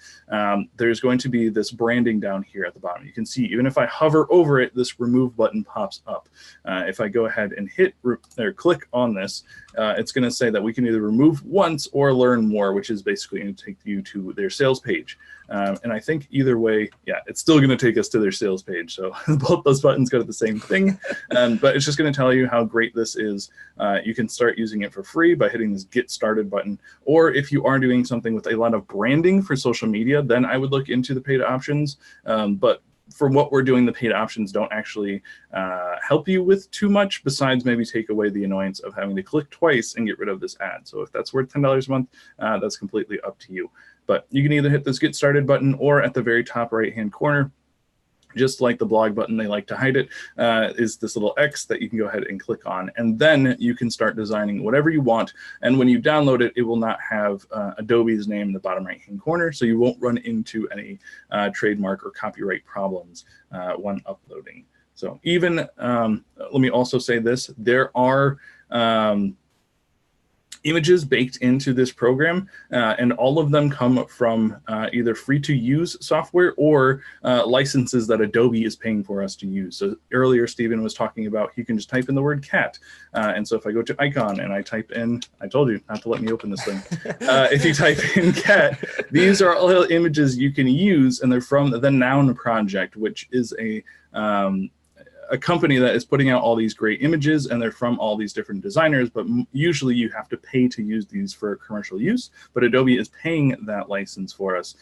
S2: There's going to be this branding down here at the bottom. You can see even if I hover over it, this remove button pops up. If I go ahead and hit or click on this, it's going to say that we can either remove once or learn more, which is basically going to take you to their sales page. And I think either way, yeah, it's still going to take us to their sales page. So both those buttons go to the same thing. But it's just going to tell you how great this is. You can start using it for free by hitting this Get Started button. Or if you are doing something with a lot of branding for social media, then I would look into the paid options. But for what we're doing, the paid options don't actually help you with too much, besides maybe take away the annoyance of having to click twice and get rid of this ad. So if that's worth $10 a month, that's completely up to you. But you can either hit this Get Started button, or at the very top right-hand corner, just like the blog button, they like to hide it, is this little X that you can go ahead and click on. And then you can start designing whatever you want. And when you download it, it will not have Adobe's name in the bottom right-hand corner, so you won't run into any trademark or copyright problems when uploading. So even, let me also say this, there are images baked into this program, and all of them come from either free-to-use software or licenses that Adobe is paying for us to use. So earlier, Stephen was talking about you can just type in the word cat. And so if I go to icon and I type in, I told you not to let me open this thing. If you type in cat, these are all images you can use, and they're from the Noun Project, which is a company that is putting out all these great images, and they're from all these different designers, but usually you have to pay to use these for commercial use, but Adobe is paying that license for us.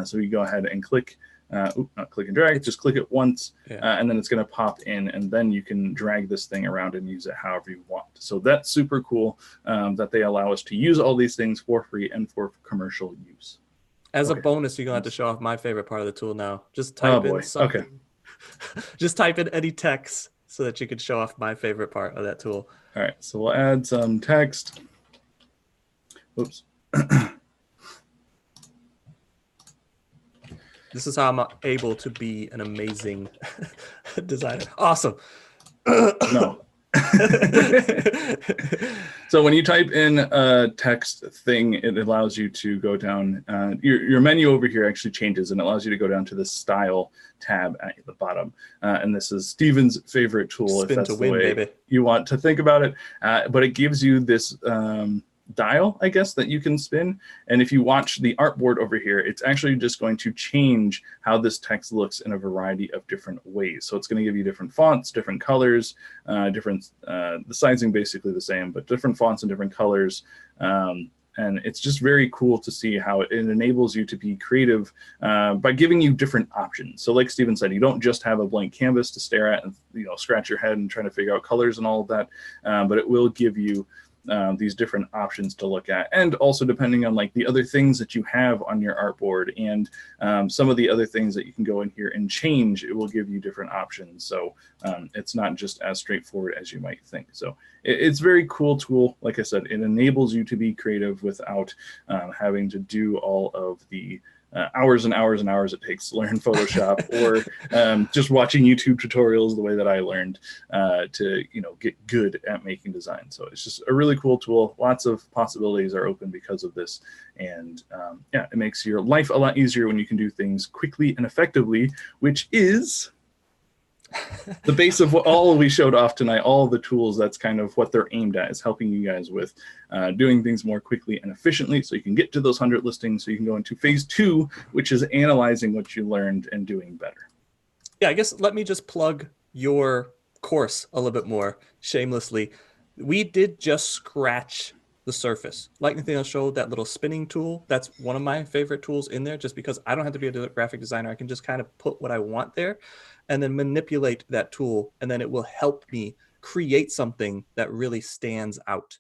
S2: So you go ahead and click, not click and drag, just click it once, and then it's going to pop in, and then you can drag this thing around and use it however you want. So that's super cool that they allow us to use all these things for free and for commercial use.
S1: As a bonus, you're going to have to show off my favorite part of the tool now. Just type in something.
S2: Okay.
S1: Just type in any text so that you can show off my favorite part of that tool.
S2: All right, so we'll add some text. Oops.
S1: This is how I'm able to be an amazing designer. Awesome.
S2: No. So when you type in a text thing, it allows you to go down, your menu over here actually changes and allows you to go down to the style tab at the bottom. And this is Steven's favorite tool,
S1: Spin
S2: if that's
S1: to
S2: the
S1: win,
S2: way
S1: baby.
S2: you want to think about it. But it gives you this dial, I guess, that you can spin. And if you watch the artboard over here, it's actually just going to change how this text looks in a variety of different ways. So it's going to give you different fonts, different colors, the sizing basically the same, but different fonts and different colors. And it's just very cool to see how it enables you to be creative by giving you different options. So like Steven said, you don't just have a blank canvas to stare at and scratch your head and trying to figure out colors and all of that, but it will give you these different options to look at, and also depending on like the other things that you have on your artboard and some of the other things that you can go in here and change, it will give you different options. So it's not just as straightforward as you might think. So it's a very cool tool. Like I said, it enables you to be creative without having to do all of the hours and hours and hours it takes to learn Photoshop, or just watching YouTube tutorials the way that I learned to get good at making design. So it's just a really cool tool. Lots of possibilities are open because of this, and yeah, it makes your life a lot easier when you can do things quickly and effectively, which is the base of what all we showed off tonight. All the tools, that's kind of what they're aimed at, is helping you guys with doing things more quickly and efficiently so you can get to those 100 listings, so you can go into phase 2, which is analyzing what you learned and doing better.
S1: Yeah, I guess let me just plug your course a little bit more shamelessly. We did just scratch the surface. Like Nathaniel showed, that little spinning tool, that's one of my favorite tools in there, just because I don't have to be a graphic designer. I can just kind of put what I want there and then manipulate that tool, and then it will help me create something that really stands out.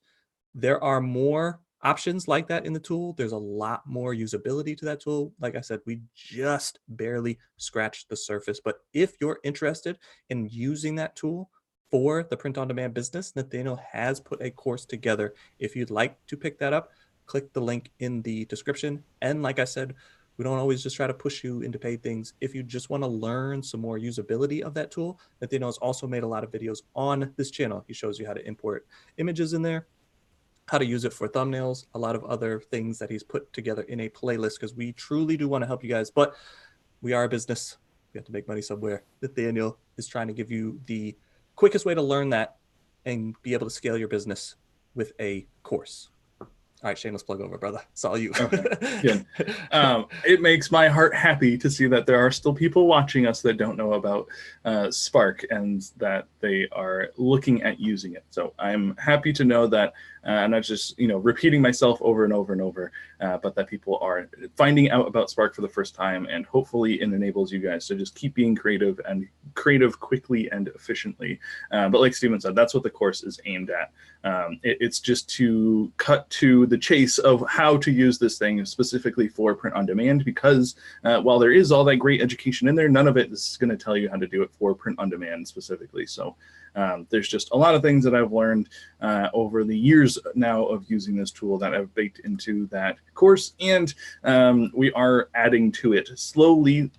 S1: There are more options like that in the tool. There's a lot more usability to that tool. Like I said, we just barely scratched the surface. But if you're interested in using that tool for the print on demand business, Nathaniel has put a course together. If you'd like to pick that up, click the link in the description. And like I said, We don't always just try to push you into paid things. If you just want to learn some more usability of that tool, Nathaniel has also made a lot of videos on this channel. He shows you how to import images in there, how to use it for thumbnails, a lot of other things that he's put together in a playlist, because we truly do want to help you guys. But we are a business. We have to make money somewhere. Nathaniel is trying to give you the quickest way to learn that and be able to scale your business with a course. All right, shameless plug over, brother. It's all you.
S2: Okay, good. It makes my heart happy to see that there are still people watching us that don't know about Spark and that they are looking at using it. So I'm happy to know that I'm not just repeating myself over and over and over, but that people are finding out about Spark for the first time, and hopefully it enables you guys to just keep being creative and creative quickly and efficiently. But like Steven said, that's what the course is aimed at. It's just to cut to the chase of how to use this thing specifically for print on demand, because while there is all that great education in there, none of it is going to tell you how to do it for print on demand specifically. So there's just a lot of things that I've learned over the years now of using this tool that I've baked into that course, and we are adding to it slowly,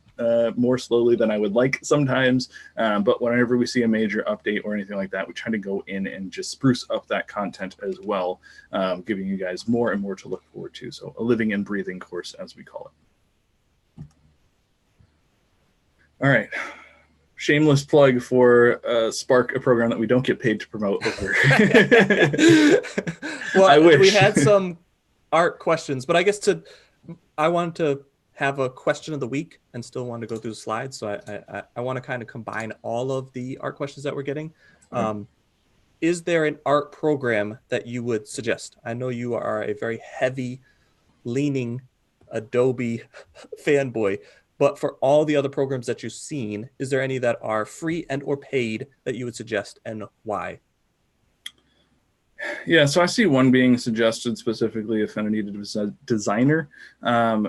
S2: more slowly than I would like sometimes, but whenever we see a major update or anything like that, we try to go in and just spruce up that content as well, giving you guys more and more to look forward to. So a living and breathing course, as we call it. All right. Shameless plug for Spark, a program that we don't get paid to promote over.
S1: Well,
S2: I wish.
S1: We had some art questions, but I guess I wanted to have a question of the week and still want to go through the slides. So I want to kind of combine all of the art questions that we're getting. Okay. Is there an art program that you would suggest? I know you are a very heavy leaning Adobe fanboy, but for all the other programs that you've seen, is there any that are free and or paid that you would suggest, and why?
S2: Yeah, so I see one being suggested specifically Affinity Designer,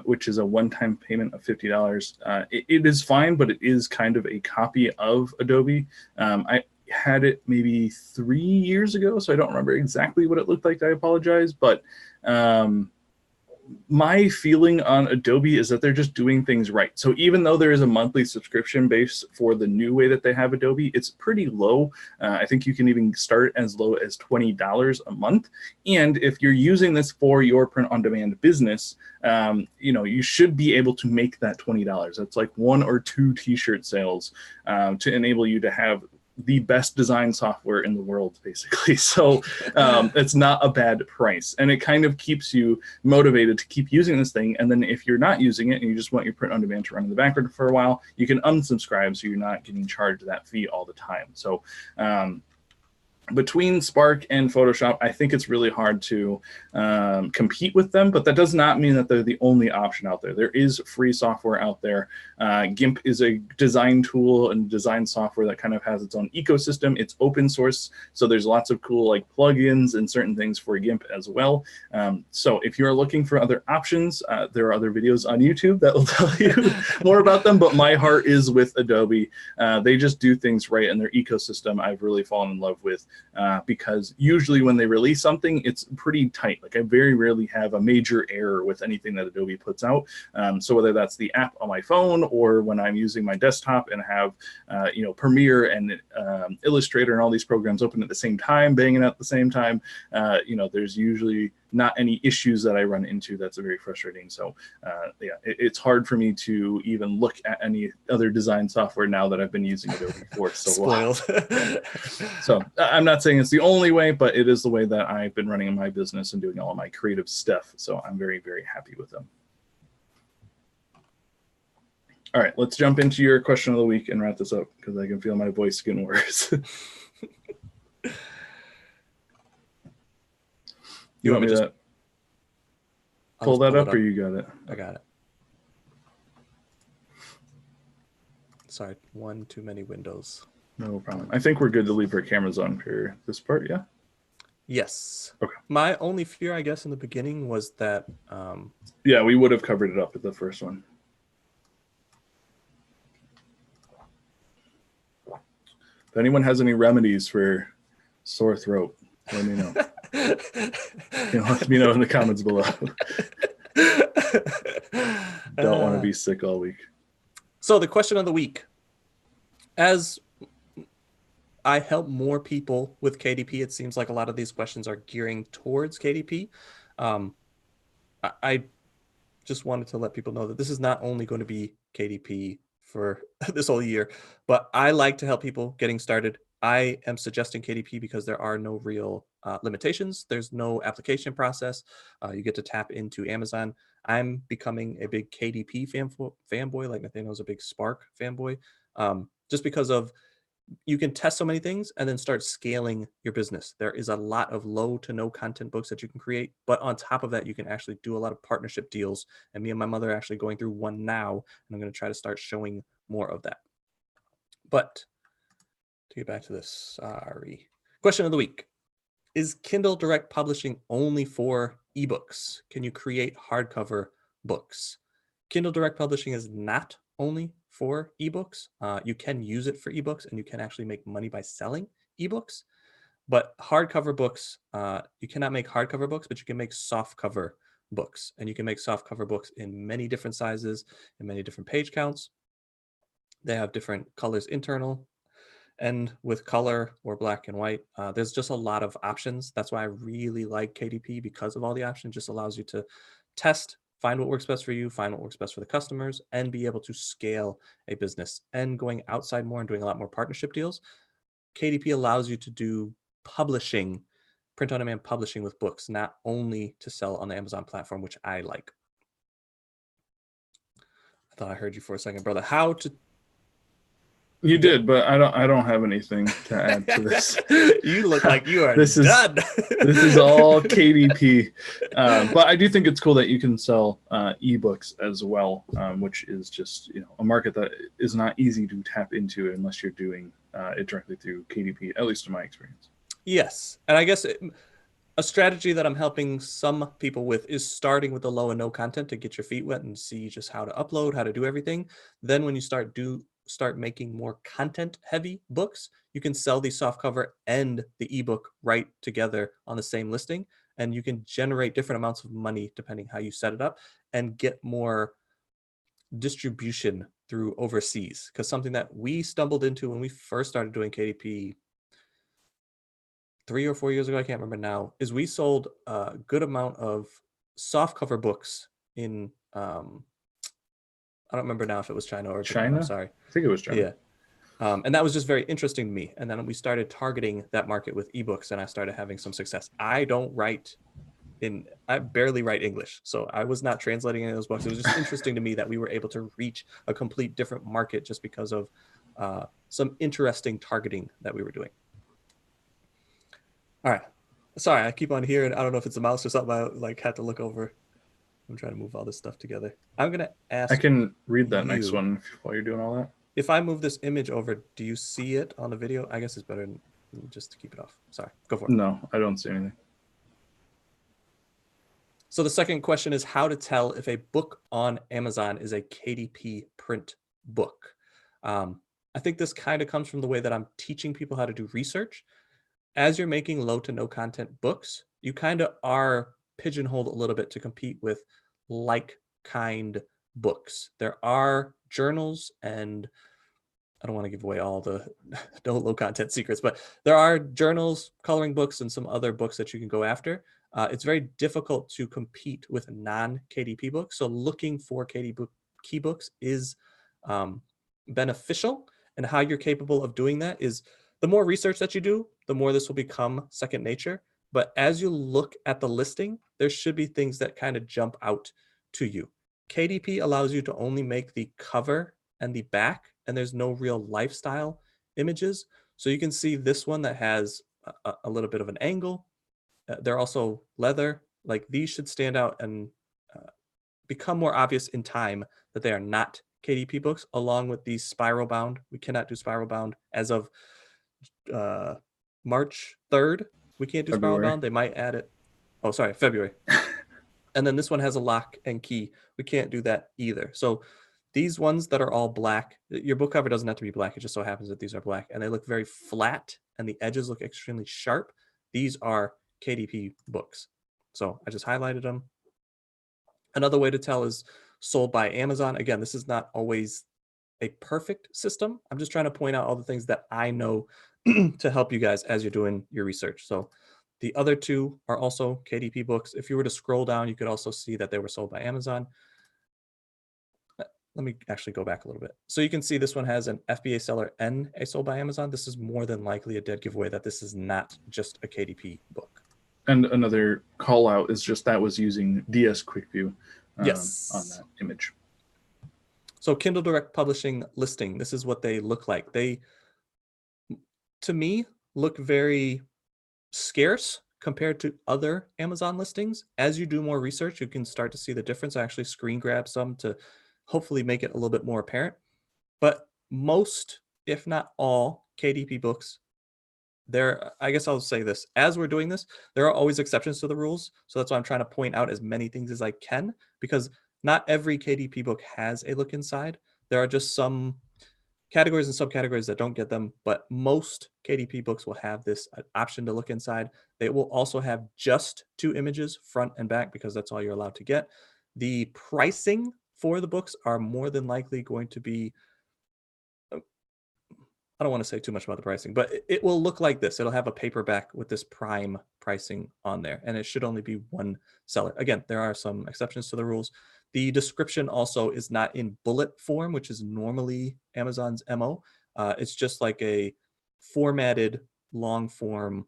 S2: which is a one-time payment of $50. It is fine, but it is kind of a copy of Adobe. I had it maybe 3 years ago, so I don't remember exactly what it looked like. I apologize, but my feeling on Adobe is that they're just doing things right. So even though there is a monthly subscription base for the new way that they have Adobe, it's pretty low. I think you can even start as low as $20 a month. And if you're using this for your print on demand business, you should be able to make that $20. That's like 1 or 2 t-shirt sales to enable you to have the best design software in the world, basically. So it's not a bad price, and it kind of keeps you motivated to keep using this thing. And then if you're not using it and you just want your print on demand to run in the background for a while, you can unsubscribe so you're not getting charged that fee all the time. So between Spark and Photoshop, I think it's really hard to compete with them, but that does not mean that they're the only option out there. There is free software out there. GIMP is a design tool and design software that kind of has its own ecosystem. It's open source, so there's lots of cool like plugins and certain things for GIMP as well. So if you're looking for other options, there are other videos on YouTube that will tell you more about them, but my heart is with Adobe. They just do things right, and their ecosystem I've really fallen in love with. Because usually when they release something, it's pretty tight. Like I very rarely have a major error with anything that Adobe puts out. So whether that's the app on my phone or when I'm using my desktop and have, Premiere and Illustrator and all these programs open at the same time, banging at the same time, there's usually not any issues that I run into. That's very frustrating. So it's hard for me to even look at any other design software now that I've been using Adobe for so long. So I'm not saying it's the only way, but it is the way that I've been running in my business and doing all of my creative stuff. So I'm very, very happy with them. All right, let's jump into your question of the week and wrap this up because I can feel my voice getting worse. You want me to pull that up or you got it?
S1: I got it. Sorry, one too many windows.
S2: No problem. I think we're good to leave our cameras on for this part, yeah?
S1: Yes.
S2: Okay.
S1: My only fear, I guess, in the beginning was that...
S2: yeah, we would have covered it up at the first one. If anyone has any remedies for sore throat, let me know. Let me know in the comments below. Don't be sick all week.
S1: So the question of the week, as I help more people with KDP, it seems like a lot of these questions are gearing towards KDP. I just wanted to let people know that this is not only going to be KDP for this whole year, but I like to help people getting started. I am suggesting KDP because there are no real limitations. There's no application process. You get to tap into Amazon. I'm becoming a big KDP fanboy, like Nathaniel's a big Spark fanboy, just because of you can test so many things and then start scaling your business. There is a lot of low to no content books that you can create, but on top of that, you can actually do a lot of partnership deals. And me and my mother are actually going through one now, and I'm going to try to start showing more of that. But to get back to this, sorry. Question of the week. Is Kindle Direct Publishing only for ebooks? Can you create hardcover books? Kindle Direct Publishing is not only for ebooks. You can use it for ebooks, and you can actually make money by selling ebooks. But hardcover books, you cannot make hardcover books, but you can make softcover books. And you can make softcover books in many different sizes and many different page counts. They have different colors internal. And with color or black and white, there's just a lot of options. That's why I really like KDP, because of all the options. It just allows you to test, find what works best for you, find what works best for the customers, and be able to scale a business. And going outside more and doing a lot more partnership deals, KDP allows you to do publishing, print on demand publishing with books, not only to sell on the Amazon platform, which I like. I thought I heard you for a second, brother. How to
S2: You did, but I don't have anything to add to this.
S1: You look like you are
S2: this
S1: done.
S2: This is all KDP. But I do think it's cool that you can sell ebooks as well, which is just a market that is not easy to tap into unless you're doing it directly through KDP, at least in my experience.
S1: Yes, and I guess a strategy that I'm helping some people with is starting with the low and no content to get your feet wet and see just how to upload, how to do everything. Then when you start making more content heavy books, you can sell the softcover and the ebook right together on the same listing, and you can generate different amounts of money depending how you set it up and get more distribution through overseas. Because something that we stumbled into when we first started doing KDP 3 or 4 years ago, I can't remember now, is we sold a good amount of softcover books in I don't remember now if it was China or Japan. I'm sorry.
S2: I think it was China.
S1: Yeah. And that was just very interesting to me. And then we started targeting that market with ebooks, and I started having some success. I barely write English, so I was not translating any of those books. It was just interesting to me that we were able to reach a complete different market just because of some interesting targeting that we were doing. All right. Sorry, I keep on hearing. I don't know if it's a mouse or something. I had to look over. I'm trying to move all this stuff together. I'm going to ask.
S2: I can read that next one while you're doing all that.
S1: If I move this image over, do you see it on the video? I guess it's better just to keep it off. Sorry, go for it.
S2: No, I don't see anything.
S1: So the second question is how to tell if a book on Amazon is a KDP print book. I think this kind of comes from the way that I'm teaching people how to do research. As you're making low to no content books, you kind of are pigeonholed a little bit to compete with like kind books. There are journals, and I don't want to give away all the low content secrets, but there are journals, coloring books, and some other books that you can go after. It's very difficult to compete with non-KDP books. So looking for KDP books is beneficial. And how you're capable of doing that is the more research that you do, the more this will become second nature. But as you look at the listing, there should be things that kind of jump out to you. KDP allows you to only make the cover and the back, and there's no real lifestyle images. So you can see this one that has a little bit of an angle. They're also leather. Like these should stand out and become more obvious in time that they are not KDP books, along with these spiral bound. We cannot do spiral bound as of March 3rd. We can't do spiral bound. They might add it. Oh, sorry, February. And then this one has a lock and key. We can't do that either. So these ones that are all black, your book cover doesn't have to be black. It just so happens that these are black and they look very flat and the edges look extremely sharp. These are KDP books. So I just highlighted them. Another way to tell is sold by Amazon. Again, this is not always a perfect system. I'm just trying to point out all the things that I know to help you guys as you're doing your research. So the other two are also KDP books. If you were to scroll down, you could also see that they were sold by Amazon. Let me actually go back a little bit. So you can see this one has an FBA seller and a sold by Amazon. This is more than likely a dead giveaway that this is not just a KDP book.
S2: And another call out is just that was using DS Quick View
S1: Yes.
S2: on that image.
S1: So Kindle Direct Publishing listing, this is what they look like. They, to me, look very scarce compared to other Amazon listings. As you do more research, you can start to see the difference. I actually screen grab some to hopefully make it a little bit more apparent. But most, if not all, KDP books, I guess I'll say this, as we're doing this, there are always exceptions to the rules. So that's why I'm trying to point out as many things as I can, because not every KDP book has a look inside. There are just some categories and subcategories that don't get them, but most KDP books will have this option to look inside. They will also have just 2 images, front and back, because that's all you're allowed to get. The pricing for the books are more than likely going to be, I don't want to say too much about the pricing, but it will look like this. It'll have a paperback with this prime pricing on there, and it should only be one seller. Again, there are some exceptions to the rules. The description also is not in bullet form, which is normally Amazon's MO. It's just like a formatted long form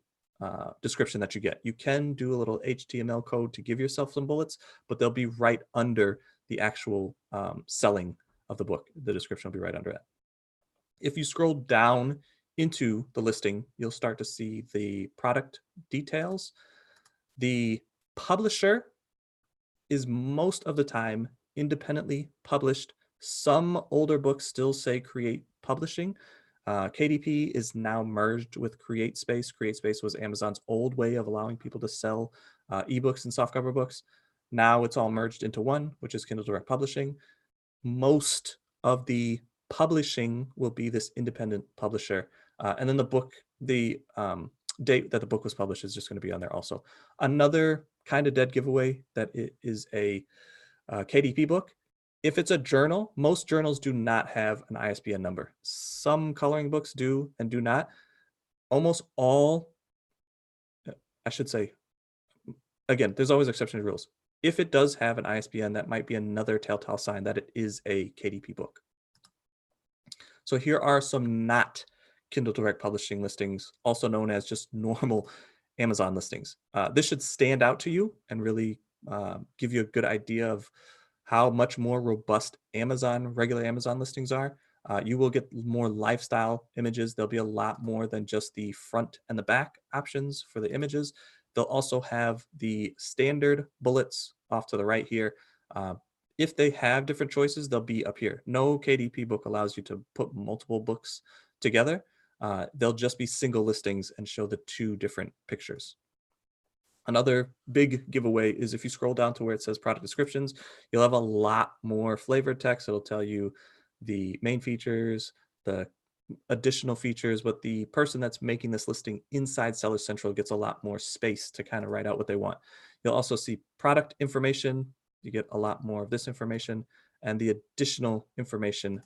S1: description that you get. You can do a little HTML code to give yourself some bullets, but they'll be right under the actual selling of the book. The description will be right under it. If you scroll down into the listing, you'll start to see the product details. The publisher is most of the time independently published. Some older books still say Create Publishing. KDP is now merged with CreateSpace. CreateSpace was Amazon's old way of allowing people to sell ebooks and softcover books. Now it's all merged into one, which is Kindle Direct Publishing. Most of the publishing will be this independent publisher. And then the book, the date that the book was published is just going to be on there also. Another kind of dead giveaway that it is a KDP book. If it's a journal, most journals do not have an ISBN number. Some coloring books do and do not. Almost all, I should say, again, there's always exception to rules. If it does have an ISBN, that might be another telltale sign that it is a KDP book. So here are some not Kindle Direct Publishing listings, also known as just normal Amazon listings. This should stand out to you and really give you a good idea of how much more robust regular Amazon listings are. You will get more lifestyle images. There'll be a lot more than just the front and the back options for the images. They'll also have the standard bullets off to the right here. If they have different choices, they'll be up here. No KDP book allows you to put multiple books together. They'll just be single listings and show the 2 different pictures. Another big giveaway is if you scroll down to where it says product descriptions, you'll have a lot more flavored text. It'll tell you the main features, the additional features, but the person that's making this listing inside Seller Central gets a lot more space to kind of write out what they want. You'll also see product information. You get a lot more of this information and the additional information.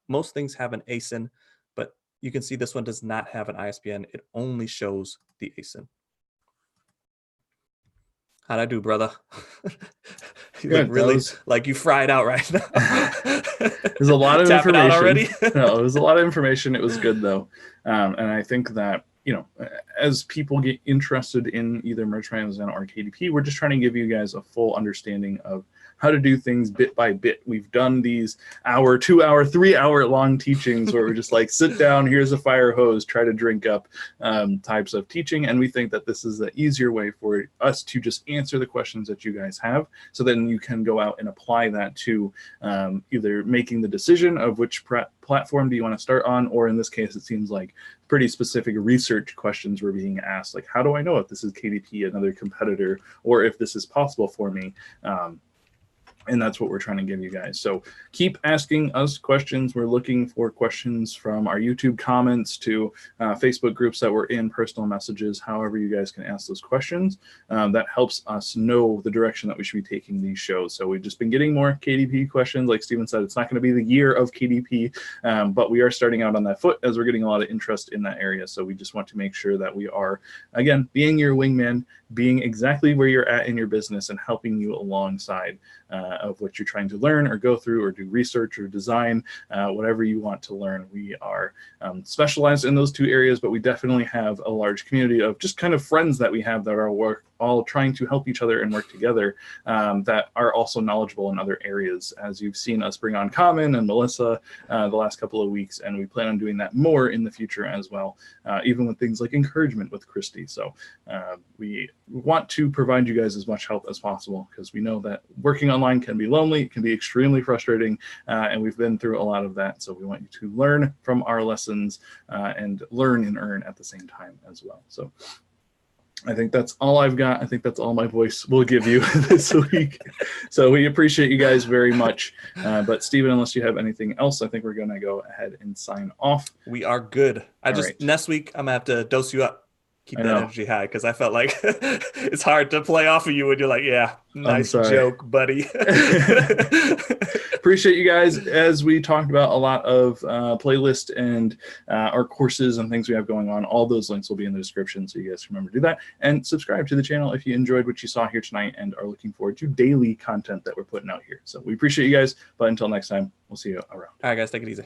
S1: Most things have an ASIN, but you can see this one does not have an ISBN. It only shows the ASIN. How'd I do, brother? You look really like you fried out right now.
S2: There's a lot of
S1: Tapping
S2: information
S1: out already.
S2: No, it was a lot of information. It was good though. And I think that, as people get interested in either Merch by Amazon or KDP, we're just trying to give you guys a full understanding of how to do things bit by bit. We've done these 1-hour, 2-hour, 3-hour long teachings where we're just like, sit down, here's a fire hose, try to drink up types of teaching. And we think that this is the easier way for us to just answer the questions that you guys have. So then you can go out and apply that to either making the decision of which platform do you want to start on, or in this case, it seems like pretty specific research questions were being asked, like, how do I know if this is KDP, another competitor, or if this is possible for me? And that's what we're trying to give you guys. So keep asking us questions. We're looking for questions from our YouTube comments to Facebook groups that we're in, personal messages, however you guys can ask those questions. That helps us know the direction that we should be taking these shows. So we've just been getting more KDP questions. Like Steven said, it's not going to be the year of KDP, but we are starting out on that foot as we're getting a lot of interest in that area. So we just want to make sure that we are, again, being your wingman, being exactly where you're at in your business and helping you alongside of what you're trying to learn or go through or do research or design, whatever you want to learn. We are specialized in those two areas, but we definitely have a large community of just kind of friends that we have that are all trying to help each other and work together, that are also knowledgeable in other areas, as you've seen us bring on Common and Melissa the last couple of weeks, and we plan on doing that more in the future as well, even with things like encouragement with Christy. So we want to provide you guys as much help as possible, because we know that working online can be lonely, it can be extremely frustrating, and we've been through a lot of that. So we want you to learn from our lessons and learn and earn at the same time as well. So I think that's all I've got. I think that's all my voice will give you this week. So we appreciate you guys very much. But Steven, unless you have anything else, I think we're going to go ahead and sign off.
S1: We are good. Next week, I'm going to have to dose you up. Keep that energy high, because I felt like it's hard to play off of you when you're like, yeah, nice joke, buddy.
S2: Appreciate you guys. As we talked about a lot of playlist and our courses and things we have going on, all those links will be in the description, so you guys remember to do that. And subscribe to the channel if you enjoyed what you saw here tonight and are looking forward to daily content that we're putting out here. So we appreciate you guys, but until next time, we'll see you around.
S1: All right, guys, take it easy.